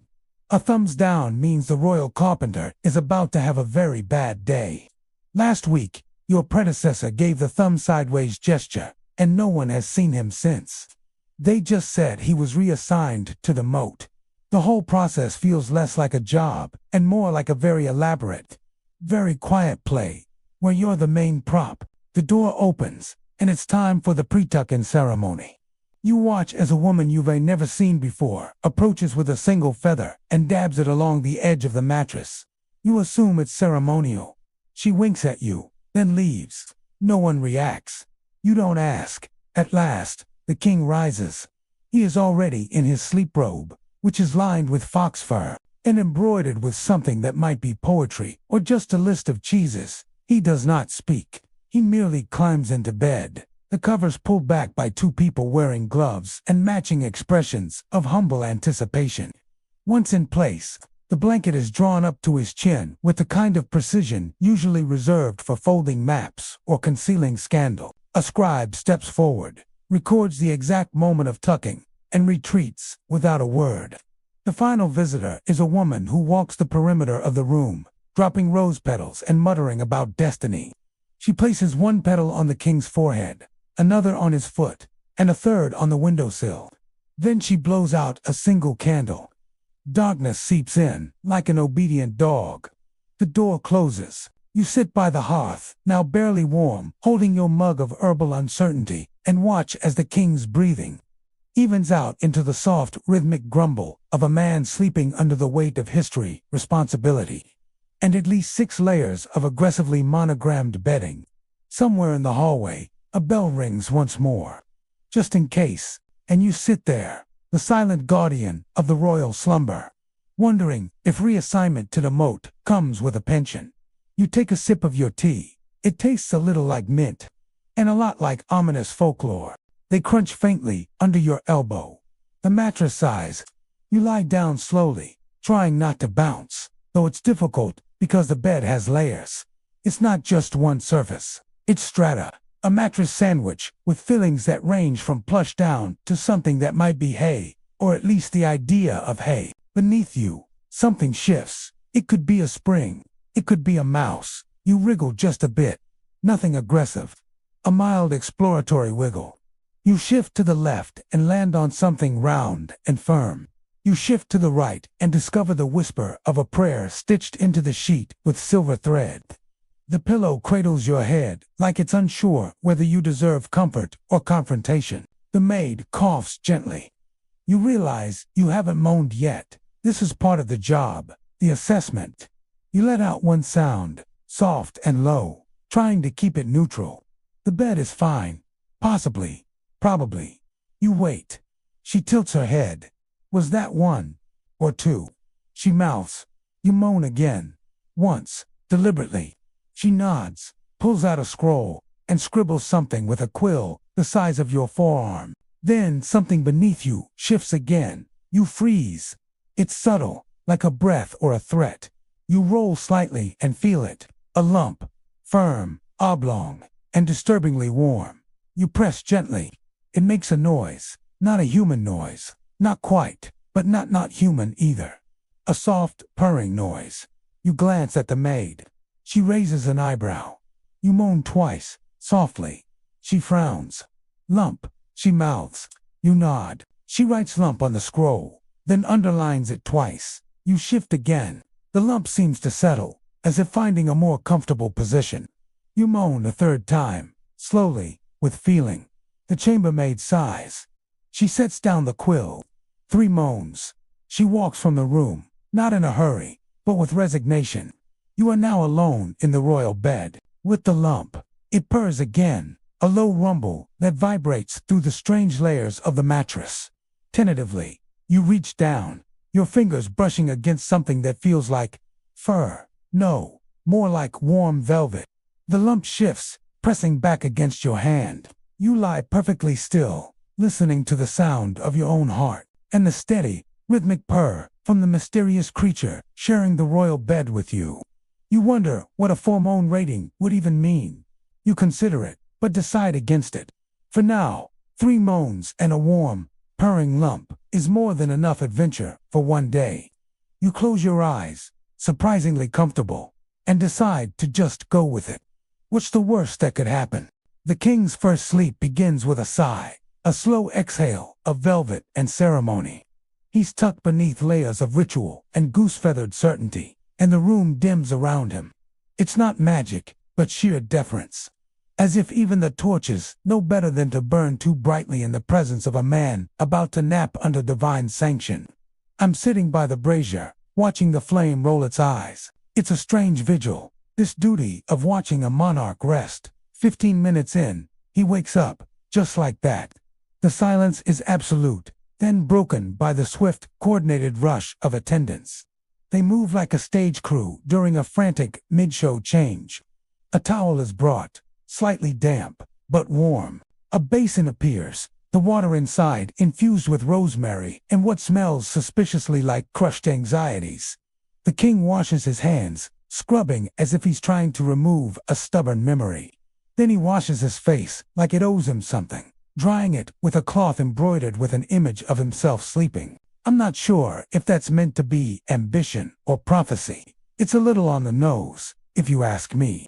Speaker 1: A thumbs down means the royal carpenter is about to have a very bad day. Last week, your predecessor gave the thumb sideways gesture, and no one has seen him since. They just said he was reassigned to the moat. The whole process feels less like a job and more like a very elaborate, very quiet play, where you're the main prop. The door opens, and it's time for the pre-tuck-in ceremony. You watch as a woman you've never seen before approaches with a single feather and dabs it along the edge of the mattress. You assume it's ceremonial. She winks at you, then leaves. No one reacts. You don't ask. At last, the king rises. He is already in his sleep robe, which is lined with fox fur and embroidered with something that might be poetry or just a list of cheeses. He does not speak. He merely climbs into bed, the covers pulled back by 2 people wearing gloves and matching expressions of humble anticipation. Once in place, the blanket is drawn up to his chin with the kind of precision usually reserved for folding maps or concealing scandal. A scribe steps forward, records the exact moment of tucking, and retreats without a word. The final visitor is a woman who walks the perimeter of the room, dropping rose petals and muttering about destiny. She places 1 petal on the king's forehead, another on his foot, and a third on the windowsill. Then she blows out a single candle. Darkness seeps in, like an obedient dog. The door closes. You sit by the hearth, now barely warm, holding your mug of herbal uncertainty, and watch as the king's breathing evens out into the soft, rhythmic grumble of a man sleeping under the weight of history, responsibility, and at least 6 layers of aggressively monogrammed bedding. Somewhere in the hallway, a bell rings once more. Just in case, and you sit there, the silent guardian of the royal slumber, wondering if reassignment to the moat comes with a pension. You take a sip of your tea. It tastes a little like mint, and a lot like ominous folklore. They crunch faintly under your elbow. The mattress sighs. You lie down slowly, trying not to bounce, though it's difficult because the bed has layers. It's not just one surface. It's strata, a mattress sandwich with fillings that range from plush down to something that might be hay, or at least the idea of hay. Beneath you, something shifts. It could be a spring. It could be a mouse. You wriggle just a bit. Nothing aggressive. A mild exploratory wiggle. You shift to the left and land on something round and firm. You shift to the right and discover the whisper of a prayer stitched into the sheet with silver thread. The pillow cradles your head like it's unsure whether you deserve comfort or confrontation. The maid coughs gently. You realize you haven't moaned yet. This is part of the job, the assessment. You let out one sound, soft and low, trying to keep it neutral. The bed is fine. Possibly. Probably. You wait. She tilts her head. Was that one? Or two? She mouths. You moan again. Once, deliberately. She nods, pulls out a scroll, and scribbles something with a quill the size of your forearm. Then something beneath you shifts again. You freeze. It's subtle, like a breath or a threat. You roll slightly and feel it. A lump. Firm, oblong, and disturbingly warm. You press gently. It makes a noise. Not a human noise. Not quite, but not human either. A soft, purring noise. You glance at the maid. She raises an eyebrow. You moan twice, softly. She frowns. Lump, she mouths. You nod. She writes lump on the scroll, then underlines it twice. You shift again. The lump seems to settle, as if finding a more comfortable position. You moan a third time, slowly, with feeling. The chambermaid sighs. She sets down the quill. 3 moans. She walks from the room, not in a hurry, but with resignation. You are now alone in the royal bed. With the lump, it purrs again, a low rumble that vibrates through the strange layers of the mattress. Tentatively, you reach down, your fingers brushing against something that feels like fur. No, more like warm velvet. The lump shifts, pressing back against your hand. You lie perfectly still, listening to the sound of your own heart and the steady, rhythmic purr from the mysterious creature sharing the royal bed with you. You wonder what a 4-moan rating would even mean. You consider it, but decide against it. For now, 3 moans and a warm, purring lump is more than enough adventure for one day. You close your eyes, surprisingly comfortable, and decide to just go with it. What's the worst that could happen? The king's first sleep begins with a sigh, a slow exhale of velvet and ceremony. He's tucked beneath layers of ritual and goose-feathered certainty, and the room dims around him. It's not magic, but sheer deference. As if even the torches know better than to burn too brightly in the presence of a man about to nap under divine sanction. I'm sitting by the brazier, watching the flame roll its eyes. It's a strange vigil, this duty of watching a monarch rest. 15 minutes in, he wakes up, just like that. The silence is absolute, then broken by the swift, coordinated rush of attendants. They move like a stage crew during a frantic mid-show change. A towel is brought, slightly damp, but warm. A basin appears, the water inside infused with rosemary and what smells suspiciously like crushed anxieties. The king washes his hands, scrubbing as if he's trying to remove a stubborn memory. Then he washes his face like it owes him something, drying it with a cloth embroidered with an image of himself sleeping. I'm not sure if that's meant to be ambition or prophecy. It's a little on the nose, if you ask me.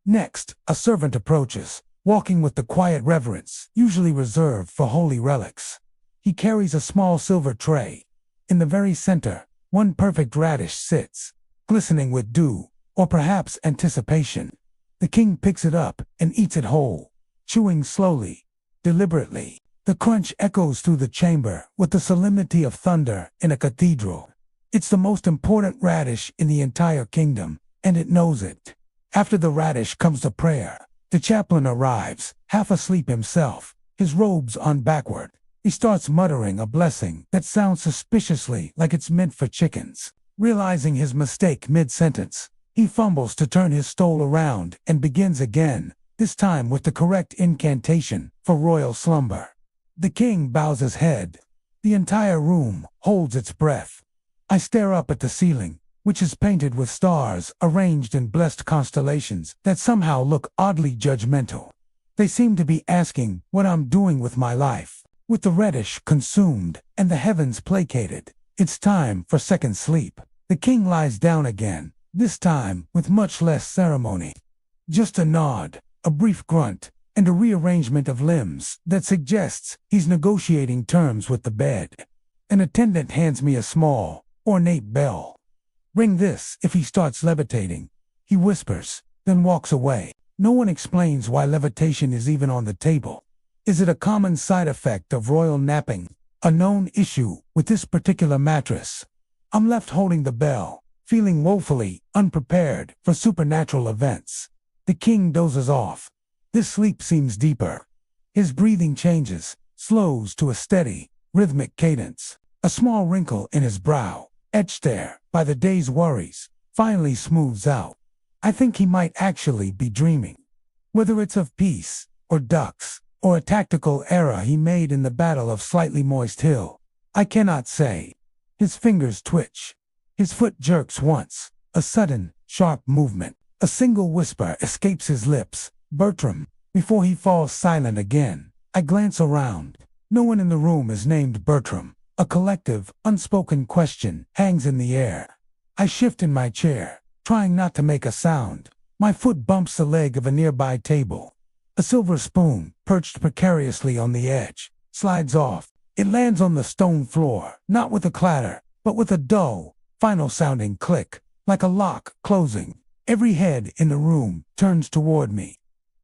Speaker 1: Next, a servant approaches, walking with the quiet reverence usually reserved for holy relics. He carries a small silver tray. In the very center, one perfect radish sits, glistening with dew, or perhaps anticipation. The king picks it up and eats it whole, chewing slowly, deliberately. The crunch echoes through the chamber with the solemnity of thunder in a cathedral. It's the most important radish in the entire kingdom, and it knows it. After the radish comes the prayer. The chaplain arrives, half asleep himself, his robes on backward. He starts muttering a blessing that sounds suspiciously like it's meant for chickens. Realizing his mistake mid-sentence, He fumbles to turn his stole around and begins again, this time with the correct incantation for royal slumber. The king bows his head. The entire room holds its breath. I stare up at the ceiling, which is painted with stars arranged in blessed constellations that somehow look oddly judgmental. They seem to be asking what I'm doing with my life. With the reddish consumed and the heavens placated, it's time for second sleep. The king lies down again, this time with much less ceremony. Just a nod, a brief grunt, and a rearrangement of limbs that suggests he's negotiating terms with the bed. An attendant hands me a small, ornate bell. Ring this if he starts levitating, he whispers, then walks away. No one explains why levitation is even on the table. Is it a common side effect of royal napping? A known issue with this particular mattress. I'm left holding the bell, feeling woefully unprepared for supernatural events. The king dozes off. This sleep seems deeper. His breathing changes, slows to a steady, rhythmic cadence. A small wrinkle in his brow, etched there by the day's worries, finally smooths out. I think he might actually be dreaming. Whether it's of peace, or ducks, or a tactical error he made in the Battle of Slightly Moist Hill, I cannot say. His fingers twitch. His foot jerks once, a sudden, sharp movement. A single whisper escapes his lips, "Bertram," before he falls silent again. I glance around. No one in the room is named Bertram. A collective, unspoken question hangs in the air. I shift in my chair, trying not to make a sound. My foot bumps the leg of a nearby table. A silver spoon, perched precariously on the edge, slides off. It lands on the stone floor, not with a clatter, but with a dull, final-sounding click, like a lock closing. Every head in the room turns toward me.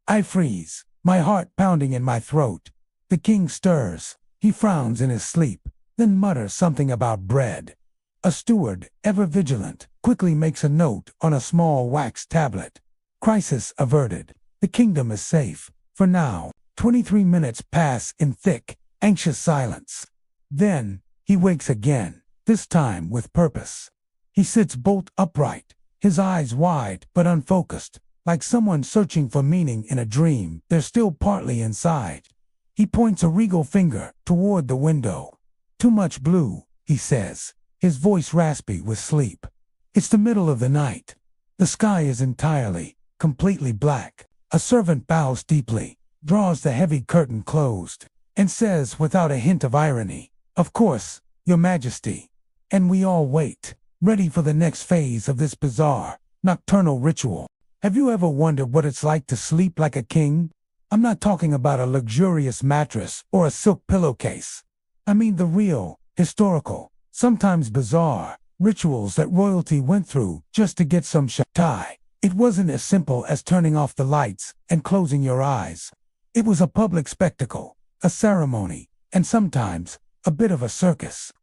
Speaker 1: I freeze, my heart pounding in my throat. The king stirs. He frowns in his sleep, then mutters something about bread. A steward, ever vigilant, quickly makes a note on a small wax tablet. Crisis averted. The kingdom is safe. For now. 23 minutes pass in thick, anxious silence. Then, he wakes again, this time with purpose. He sits bolt upright, his eyes wide but unfocused, like someone searching for meaning in a dream they're still partly inside. He points a regal finger toward the window. "Too much blue," he says, his voice raspy with sleep. It's the middle of the night. The sky is entirely, completely black. A servant bows deeply, draws the heavy curtain closed, and says without a hint of irony, "Of course, Your Majesty." And we all wait, ready for the next phase of this bizarre, nocturnal ritual. Have you ever wondered what it's like to sleep like a king? I'm not talking about a luxurious mattress or a silk pillowcase. I mean the real, historical, sometimes bizarre, rituals that royalty went through just to get some tie. It wasn't as simple as turning off the lights and closing your eyes. It was a public spectacle, a ceremony, and sometimes a bit of a circus.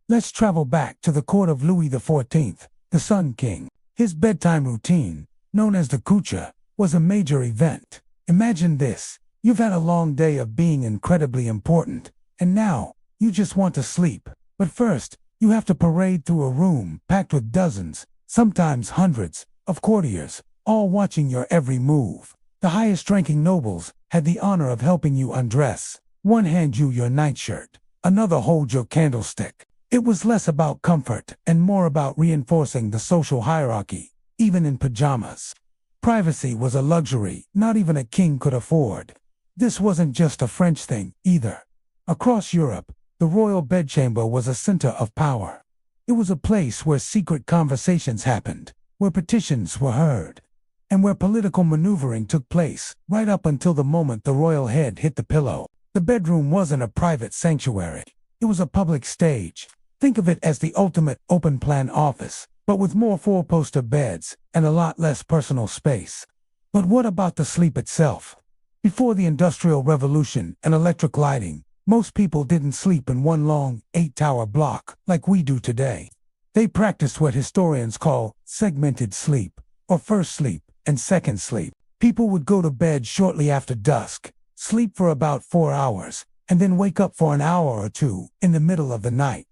Speaker 1: Let's travel back to the court of Louis XIV, the Sun King. His bedtime routine, known as the kucha, was a major event. Imagine this. You've had a long day of being incredibly important, and now you just want to sleep. But first, you have to parade through a room packed with dozens, sometimes hundreds, of courtiers, all watching your every move. The highest-ranking nobles had the honor of helping you undress. One hand you your nightshirt, another hold your candlestick. It was less about comfort and more about reinforcing the social hierarchy, even in pajamas. Privacy was a luxury not even a king could afford. This wasn't just a French thing, either. Across Europe, the royal bedchamber was a center of power. It was a place where secret conversations happened, where petitions were heard, and where political maneuvering took place, right up until the moment the royal head hit the pillow. The bedroom wasn't a private sanctuary. It was a public stage. Think of it as the ultimate open-plan office, but with more four-poster beds and a lot less personal space. But what about the sleep itself? Before the Industrial Revolution and electric lighting, most people didn't sleep in one long, 8-tower block like we do today. They practiced what historians call segmented sleep, or first sleep and second sleep. People would go to bed shortly after dusk, sleep for about 4 hours, and then wake up for an hour or two in the middle of the night.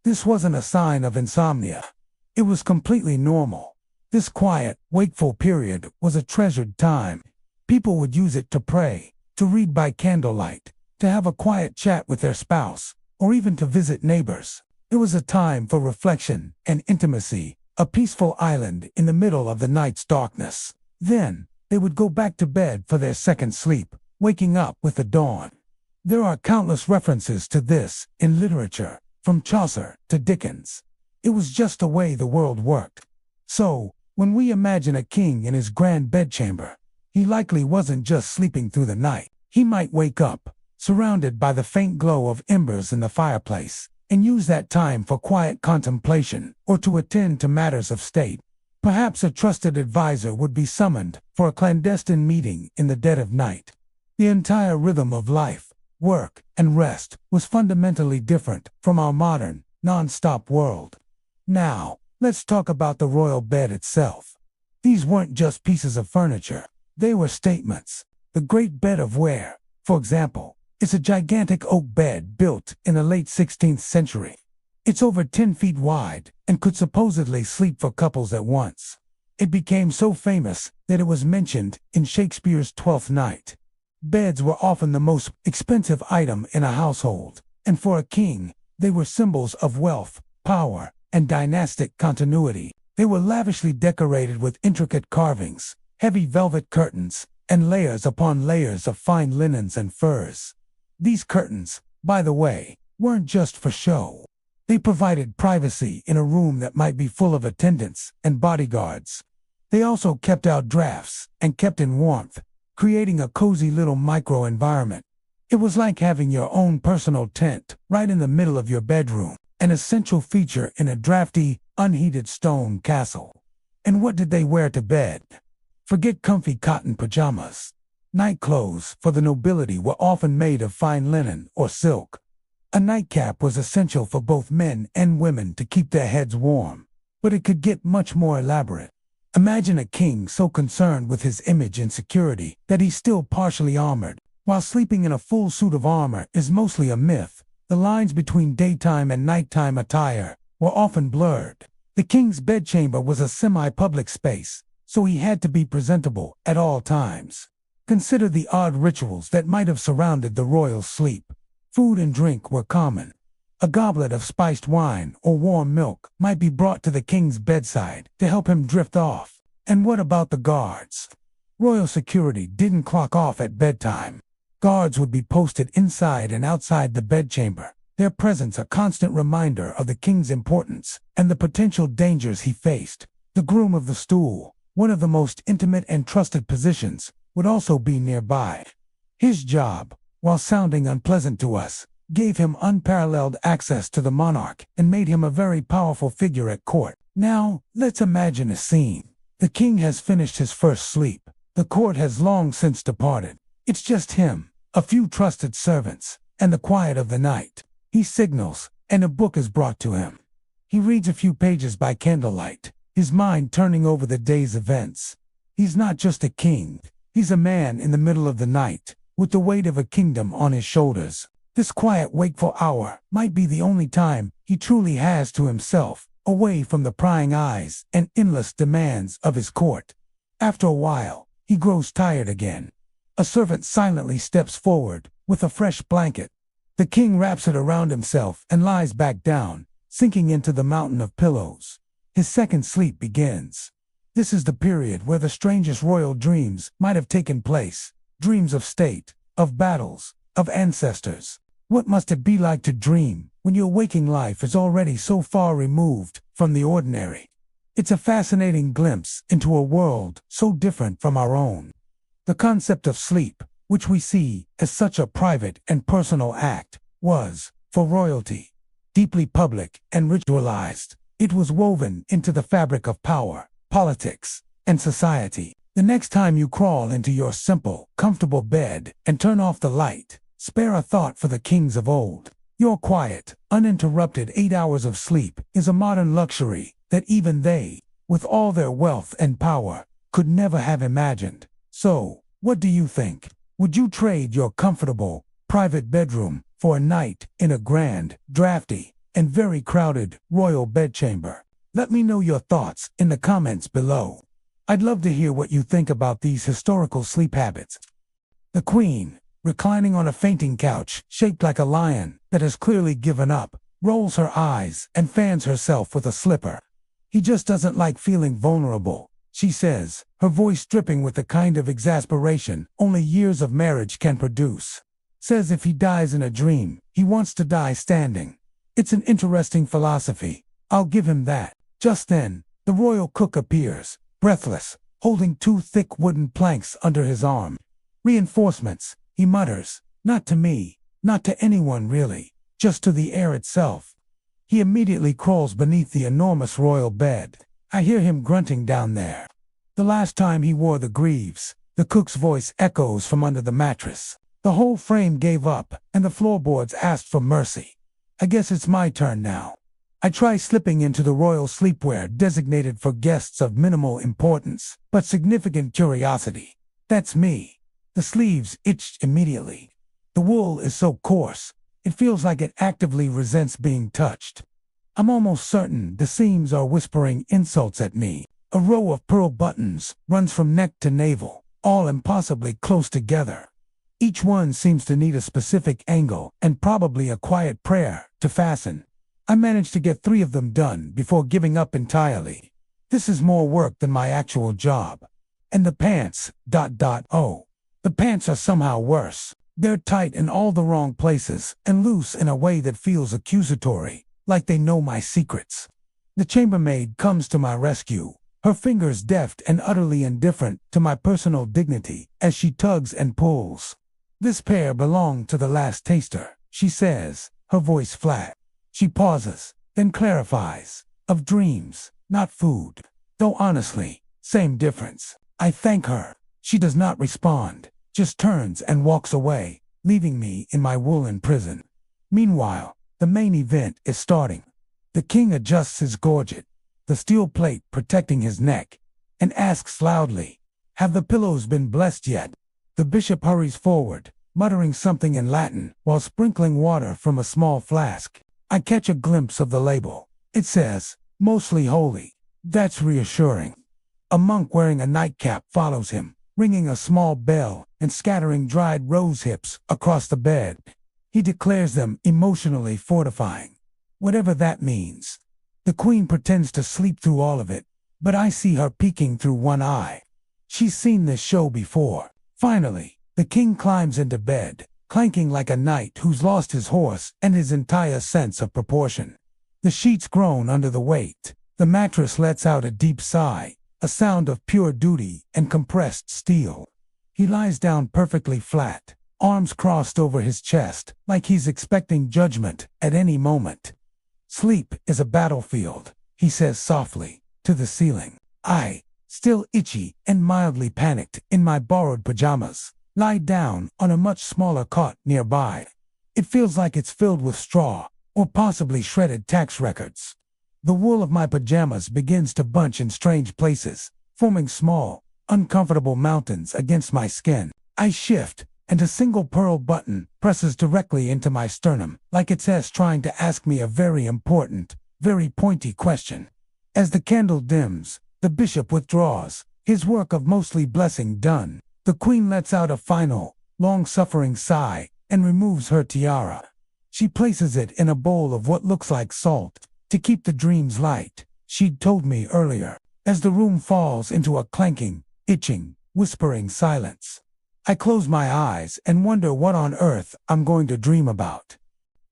Speaker 1: This wasn't a sign of insomnia. It was completely normal. This quiet, wakeful period was a treasured time. People would use it to pray, to read by candlelight, to have a quiet chat with their spouse, or even to visit neighbors. It was a time for reflection and intimacy, a peaceful island in the middle of the night's darkness. Then, they would go back to bed for their second sleep, waking up with the dawn. There are countless references to this in literature, from Chaucer to Dickens. It was just the way the world worked. So, when we imagine a king in his grand bedchamber, he likely wasn't just sleeping through the night. He might wake up, surrounded by the faint glow of embers in the fireplace, and use that time for quiet contemplation or to attend to matters of state. Perhaps a trusted advisor would be summoned for a clandestine meeting in the dead of night. The entire rhythm of life, work, and rest was fundamentally different from our modern, non-stop world. Now, let's talk about the royal bed itself. These weren't just pieces of furniture. They were statements. The Great Bed of Ware, for example, is a gigantic oak bed built in the late 16th century. It's over 10 feet wide and could supposedly sleep for couples at once. It became so famous that it was mentioned in Shakespeare's Twelfth Night. Beds were often the most expensive item in a household, and for a king, they were symbols of wealth, power, and dynastic continuity. They were lavishly decorated with intricate carvings, heavy velvet curtains, and layers upon layers of fine linens and furs. These curtains, by the way, weren't just for show. They provided privacy in a room that might be full of attendants and bodyguards. They also kept out drafts and kept in warmth, creating a cozy little micro-environment. It was like having your own personal tent right in the middle of your bedroom, an essential feature in a drafty, unheated stone castle. And what did they wear to bed? Forget comfy cotton pajamas. Night clothes for the nobility were often made of fine linen or silk. A nightcap was essential for both men and women to keep their heads warm, but it could get much more elaborate. Imagine a king so concerned with his image and security that he's still partially armored. While sleeping in a full suit of armor is mostly a myth, the lines between daytime and nighttime attire were often blurred. The king's bedchamber was a semi-public space, so he had to be presentable at all times. Consider the odd rituals that might have surrounded the royal sleep. Food and drink were common. A goblet of spiced wine or warm milk might be brought to the king's bedside to help him drift off. And what about the guards? Royal security didn't clock off at bedtime. Guards would be posted inside and outside the bedchamber, their presence a constant reminder of the king's importance and the potential dangers he faced. The groom of the stool, one of the most intimate and trusted positions, would also be nearby. His job, while sounding unpleasant to us, gave him unparalleled access to the monarch and made him a very powerful figure at court. Now, let's imagine a scene. The king has finished his first sleep. The court has long since departed. It's just him, a few trusted servants, and the quiet of the night. He signals, and a book is brought to him. He reads a few pages by candlelight, his mind turning over the day's events. He's not just a king. He's a man in the middle of the night, with the weight of a kingdom on his shoulders. This quiet, wakeful hour might be the only time he truly has to himself, away from the prying eyes and endless demands of his court. After a while, he grows tired again. A servant silently steps forward with a fresh blanket. The king wraps it around himself and lies back down, sinking into the mountain of pillows. His second sleep begins. This is the period where the strangest royal dreams might have taken place. Dreams of state, of battles, of ancestors. What must it be like to dream when your waking life is already so far removed from the ordinary? It's a fascinating glimpse into a world so different from our own. The concept of sleep, which we see as such a private and personal act, was, for royalty, deeply public and ritualized. It was woven into the fabric of power, politics, and society. The next time you crawl into your simple, comfortable bed and turn off the light, spare a thought for the kings of old. Your quiet, uninterrupted 8 hours of sleep is a modern luxury that even they, with all their wealth and power, could never have imagined. So, what do you think? Would you trade your comfortable, private bedroom for a night in a grand, drafty, and very crowded royal bedchamber? Let me know your thoughts in the comments below. I'd love to hear what you think about these historical sleep habits. The Queen, reclining on a fainting couch shaped like a lion that has clearly given up, rolls her eyes and fans herself with a slipper. He just doesn't like feeling vulnerable, she says, her voice dripping with the kind of exasperation only years of marriage can produce. Says if he dies in a dream, he wants to die standing. It's an interesting philosophy, I'll give him that. Just then, the royal cook appears, breathless, holding 2 thick wooden planks under his arm. Reinforcements, he mutters, not to me, not to anyone really, just to the air itself. He immediately crawls beneath the enormous royal bed. I hear him grunting down there. The last time he wore the greaves, the cook's voice echoes from under the mattress. The whole frame gave up, and the floorboards asked for mercy. I guess it's my turn now. I try slipping into the royal sleepwear designated for guests of minimal importance, but significant curiosity. That's me. The sleeves itched immediately. The wool is so coarse, it feels like it actively resents being touched. I'm almost certain the seams are whispering insults at me. A row of pearl buttons runs from neck to navel, all impossibly close together. Each one seems to need a specific angle and probably a quiet prayer to fasten. I managed to get 3 of them done before giving up entirely. This is more work than my actual job. And the pants, oh. The pants are somehow worse. They're tight in all the wrong places and loose in a way that feels accusatory, like they know my secrets. The chambermaid comes to my rescue, her fingers deft and utterly indifferent to my personal dignity as she tugs and pulls. This pair belonged to the last taster, she says, her voice flat. She pauses, then clarifies, of dreams, not food. Though honestly, same difference. I thank her. She does not respond, just turns and walks away, leaving me in my woolen prison. Meanwhile, the main event is starting. The king adjusts his gorget, the steel plate protecting his neck, and asks loudly, "Have the pillows been blessed yet?" The bishop hurries forward, muttering something in Latin while sprinkling water from a small flask. I catch a glimpse of the label. It says, "Mostly holy." That's reassuring. A monk wearing a nightcap follows him, ringing a small bell and scattering dried rose hips across the bed. He declares them emotionally fortifying, whatever that means. The Queen pretends to sleep through all of it, but I see her peeking through one eye. She's seen this show before. Finally, the king climbs into bed, clanking like a knight who's lost his horse and his entire sense of proportion. The sheets groan under the weight. The mattress lets out a deep sigh, a sound of pure duty and compressed steel. He lies down perfectly flat, arms crossed over his chest, like he's expecting judgment at any moment. "Sleep is a battlefield," he says softly, to the ceiling. I, still itchy and mildly panicked in my borrowed pajamas, lie down on a much smaller cot nearby. It feels like it's filled with straw, or possibly shredded tax records. The wool of my pajamas begins to bunch in strange places, forming small, uncomfortable mountains against my skin. I shift, and a single pearl button presses directly into my sternum, like it says trying to ask me a very important, very pointy question. As the candle dims, the bishop withdraws, his work of mostly blessing done. The Queen lets out a final, long-suffering sigh and removes her tiara. She places it in a bowl of what looks like salt, to keep the dreams light, she'd told me earlier, as the room falls into a clanking, itching, whispering silence. I close my eyes and wonder what on earth I'm going to dream about.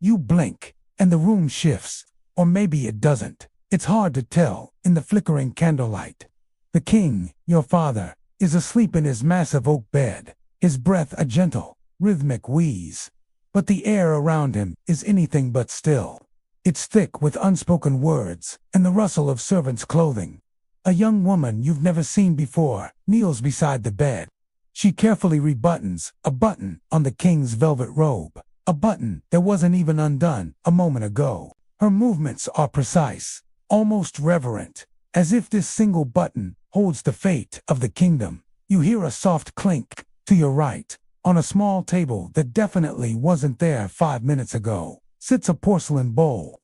Speaker 1: You blink, and the room shifts, or maybe it doesn't. It's hard to tell in the flickering candlelight. The king, your father, is asleep in his massive oak bed, his breath a gentle, rhythmic wheeze. But the air around him is anything but still. It's thick with unspoken words and the rustle of servants' clothing. A young woman you've never seen before kneels beside the bed. She carefully rebuttons a button on the king's velvet robe, a button that wasn't even undone a moment ago. Her movements are precise, almost reverent, as if this single button holds the fate of the kingdom. You hear a soft clink to your right. On a small table that definitely wasn't there 5 minutes ago sits a porcelain bowl.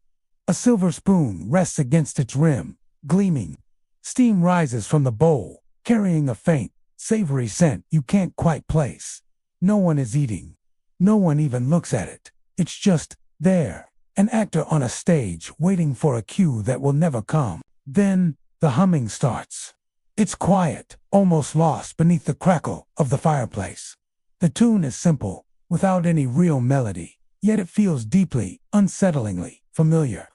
Speaker 1: A silver spoon rests against its rim, gleaming. Steam rises from the bowl, carrying a faint, savory scent you can't quite place. No one is eating. No one even looks at it. It's just there, an actor on a stage waiting for a cue that will never come. Then, the humming starts. It's quiet, almost lost beneath the crackle of the fireplace. The tune is simple, without any real melody, yet it feels deeply, unsettlingly familiar.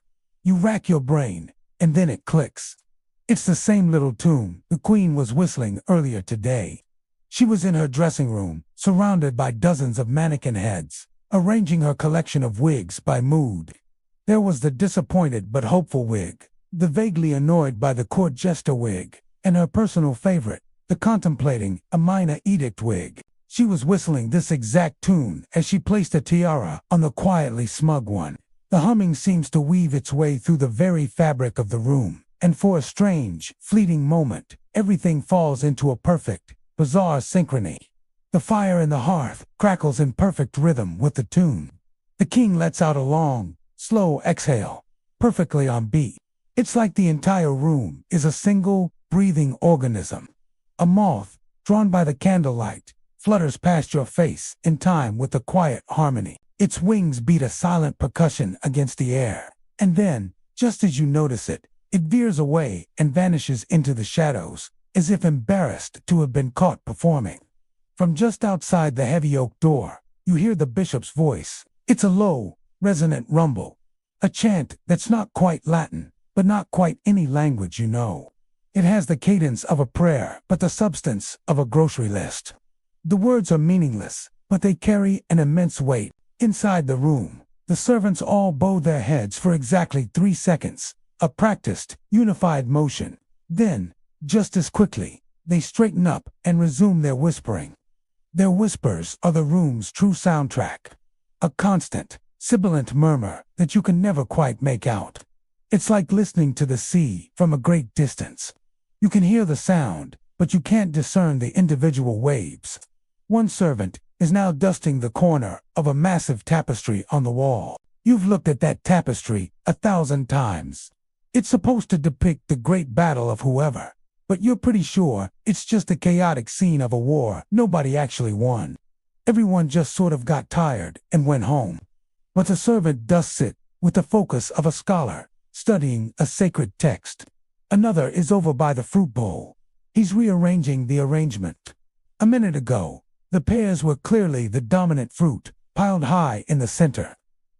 Speaker 1: You rack your brain, and then it clicks. It's the same little tune the Queen was whistling earlier today. She was in her dressing room, surrounded by dozens of mannequin heads, arranging her collection of wigs by mood. There was the disappointed but hopeful wig, the vaguely annoyed by the court jester wig, and her personal favorite, the contemplating a minor edict wig. She was whistling this exact tune as she placed a tiara on the quietly smug one. The humming seems to weave its way through the very fabric of the room, and for a strange, fleeting moment, everything falls into a perfect, bizarre synchrony. The fire in the hearth crackles in perfect rhythm with the tune. The king lets out a long, slow exhale, perfectly on beat. It's like the entire room is a single, breathing organism. A moth, drawn by the candlelight, flutters past your face in time with the quiet harmony. Its wings beat a silent percussion against the air, and then, just as you notice it, it veers away and vanishes into the shadows, as if embarrassed to have been caught performing. From just outside the heavy oak door, you hear the bishop's voice. It's a low, resonant rumble, a chant that's not quite Latin, but not quite any language you know. It has the cadence of a prayer, but the substance of a grocery list. The words are meaningless, but they carry an immense weight. Inside the room, the servants all bow their heads for exactly 3 seconds, a practiced, unified motion. Then, just as quickly, they straighten up and resume their whispering. Their whispers are the room's true soundtrack, a constant, sibilant murmur that you can never quite make out. It's like listening to the sea from a great distance. You can hear the sound, but you can't discern the individual waves. One servant is now dusting the corner of a massive tapestry on the wall. You've looked at that tapestry 1,000 times. It's supposed to depict the great battle of whoever, but you're pretty sure it's just a chaotic scene of a war nobody actually won. Everyone just sort of got tired and went home. But the servant dusts it with the focus of a scholar studying a sacred text. Another is over by the fruit bowl. He's rearranging the arrangement. A minute ago, the pears were clearly the dominant fruit, piled high in the center.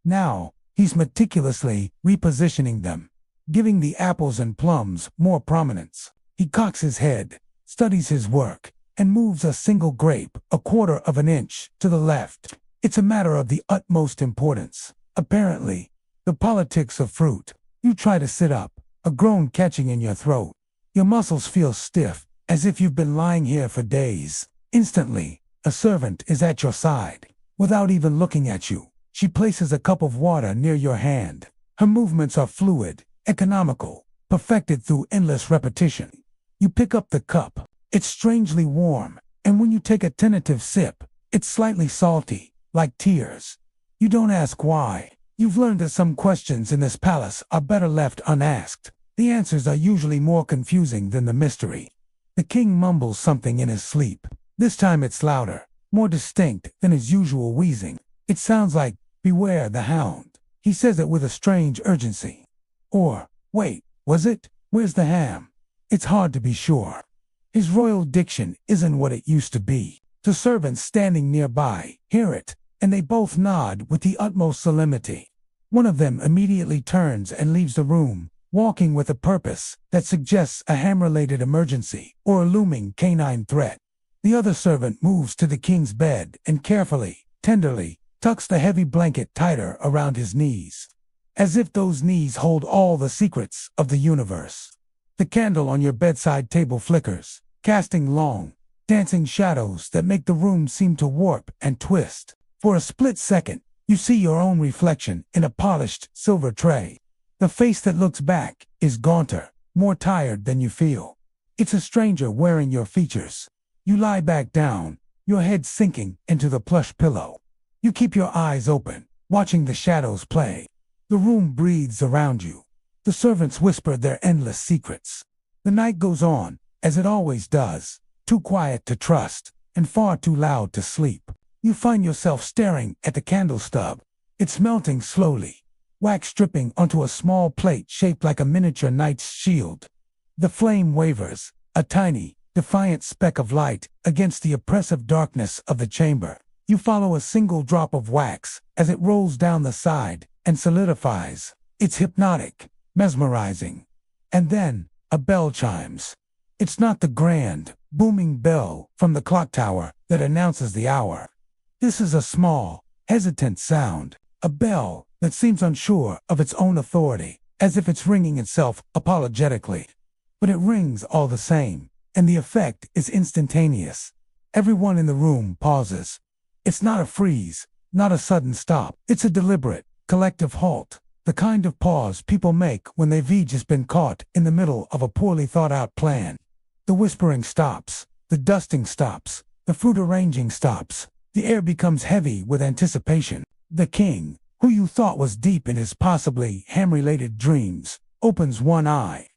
Speaker 1: Now, he's meticulously repositioning them, giving the apples and plums more prominence. He cocks his head, studies his work, and moves a single grape 1/4 of an inch to the left. It's a matter of the utmost importance. Apparently, the politics of fruit. You try to sit up, a groan catching in your throat. Your muscles feel stiff, as if you've been lying here for days. Instantly, a servant is at your side. Without even looking at you, she places a cup of water near your hand. Her movements are fluid, economical, perfected through endless repetition. You pick up the cup. It's strangely warm, and when you take a tentative sip, it's slightly salty, like tears. You don't ask why. You've learned that some questions in this palace are better left unasked. The answers are usually more confusing than the mystery. The king mumbles something in his sleep. This time it's louder, more distinct than his usual wheezing. It sounds like, "Beware the hound." He says it with a strange urgency. Or, wait, was it? Where's the ham? It's hard to be sure. His royal diction isn't what it used to be. The servants standing nearby hear it, and they both nod with the utmost solemnity. One of them immediately turns and leaves the room, walking with a purpose that suggests a ham-related emergency or a looming canine threat. The other servant moves to the king's bed and carefully, tenderly, tucks the heavy blanket tighter around his knees, as if those knees hold all the secrets of the universe. The candle on your bedside table flickers, casting long, dancing shadows that make the room seem to warp and twist. For a split second, you see your own reflection in a polished silver tray. The face that looks back is gaunter, more tired than you feel. It's a stranger wearing your features. You lie back down, your head sinking into the plush pillow. You keep your eyes open, watching the shadows play. The room breathes around you. The servants whisper their endless secrets. The night goes on, as it always does, too quiet to trust, and far too loud to sleep. You find yourself staring at the candle stub. It's melting slowly, wax dripping onto a small plate shaped like a miniature knight's shield. The flame wavers, a tiny, defiant speck of light against the oppressive darkness of the chamber. You follow a single drop of wax as it rolls down the side and solidifies. It's hypnotic, mesmerizing. And then, a bell chimes. It's not the grand, booming bell from the clock tower that announces the hour. This is a small, hesitant sound, a bell that seems unsure of its own authority, as if it's ringing itself apologetically. But it rings all the same, and the effect is instantaneous. Everyone in the room pauses. It's not a freeze, not a sudden stop. It's a deliberate, collective halt, the kind of pause people make when they've just been caught in the middle of a poorly thought-out plan. The whispering stops, the dusting stops, the fruit arranging stops. The air becomes heavy with anticipation. The king, who you thought was deep in his possibly ham-related dreams, opens one eye.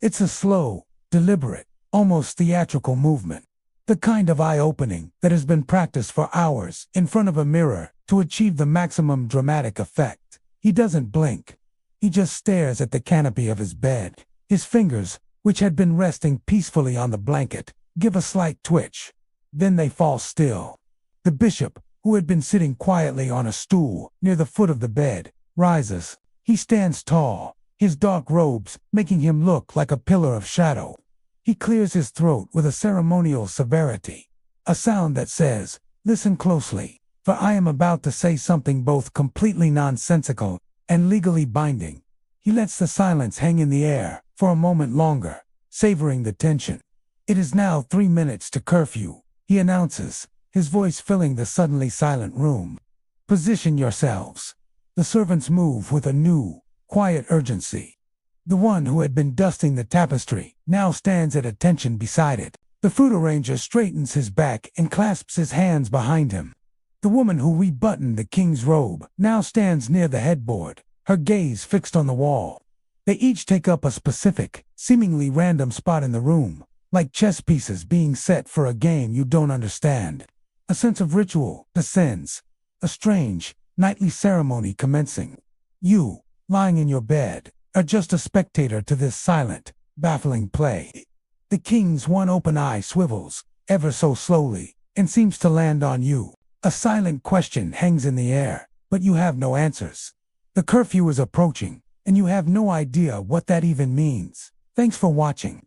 Speaker 1: It's a slow, deliberate, almost theatrical movement. The kind of eye-opening that has been practiced for hours in front of a mirror to achieve the maximum dramatic effect. He doesn't blink. He just stares at the canopy of his bed. His fingers, which had been resting peacefully on the blanket, give a slight twitch. Then they fall still. The bishop, who had been sitting quietly on a stool near the foot of the bed, rises. He stands tall, his dark robes making him look like a pillar of shadow. He clears his throat with a ceremonial severity, a sound that says, "Listen closely, for I am about to say something both completely nonsensical and legally binding." He lets the silence hang in the air for a moment longer, savoring the tension. "It is now 3 minutes to curfew," he announces, his voice filling the suddenly silent room. "Position yourselves." The servants move with a new, quiet urgency. The one who had been dusting the tapestry now stands at attention beside it. The fruit arranger straightens his back and clasps his hands behind him. The woman who rebuttoned the king's robe now stands near the headboard, her gaze fixed on the wall. They each take up a specific, seemingly random spot in the room, like chess pieces being set for a game you don't understand. A sense of ritual descends, a strange, nightly ceremony commencing. You, lying in your bed, are just a spectator to this silent, baffling play. The king's one open eye swivels, ever so slowly, and seems to land on you. A silent question hangs in the air, but you have no answers. The curfew is approaching, and you have no idea what that even means. Thanks for watching.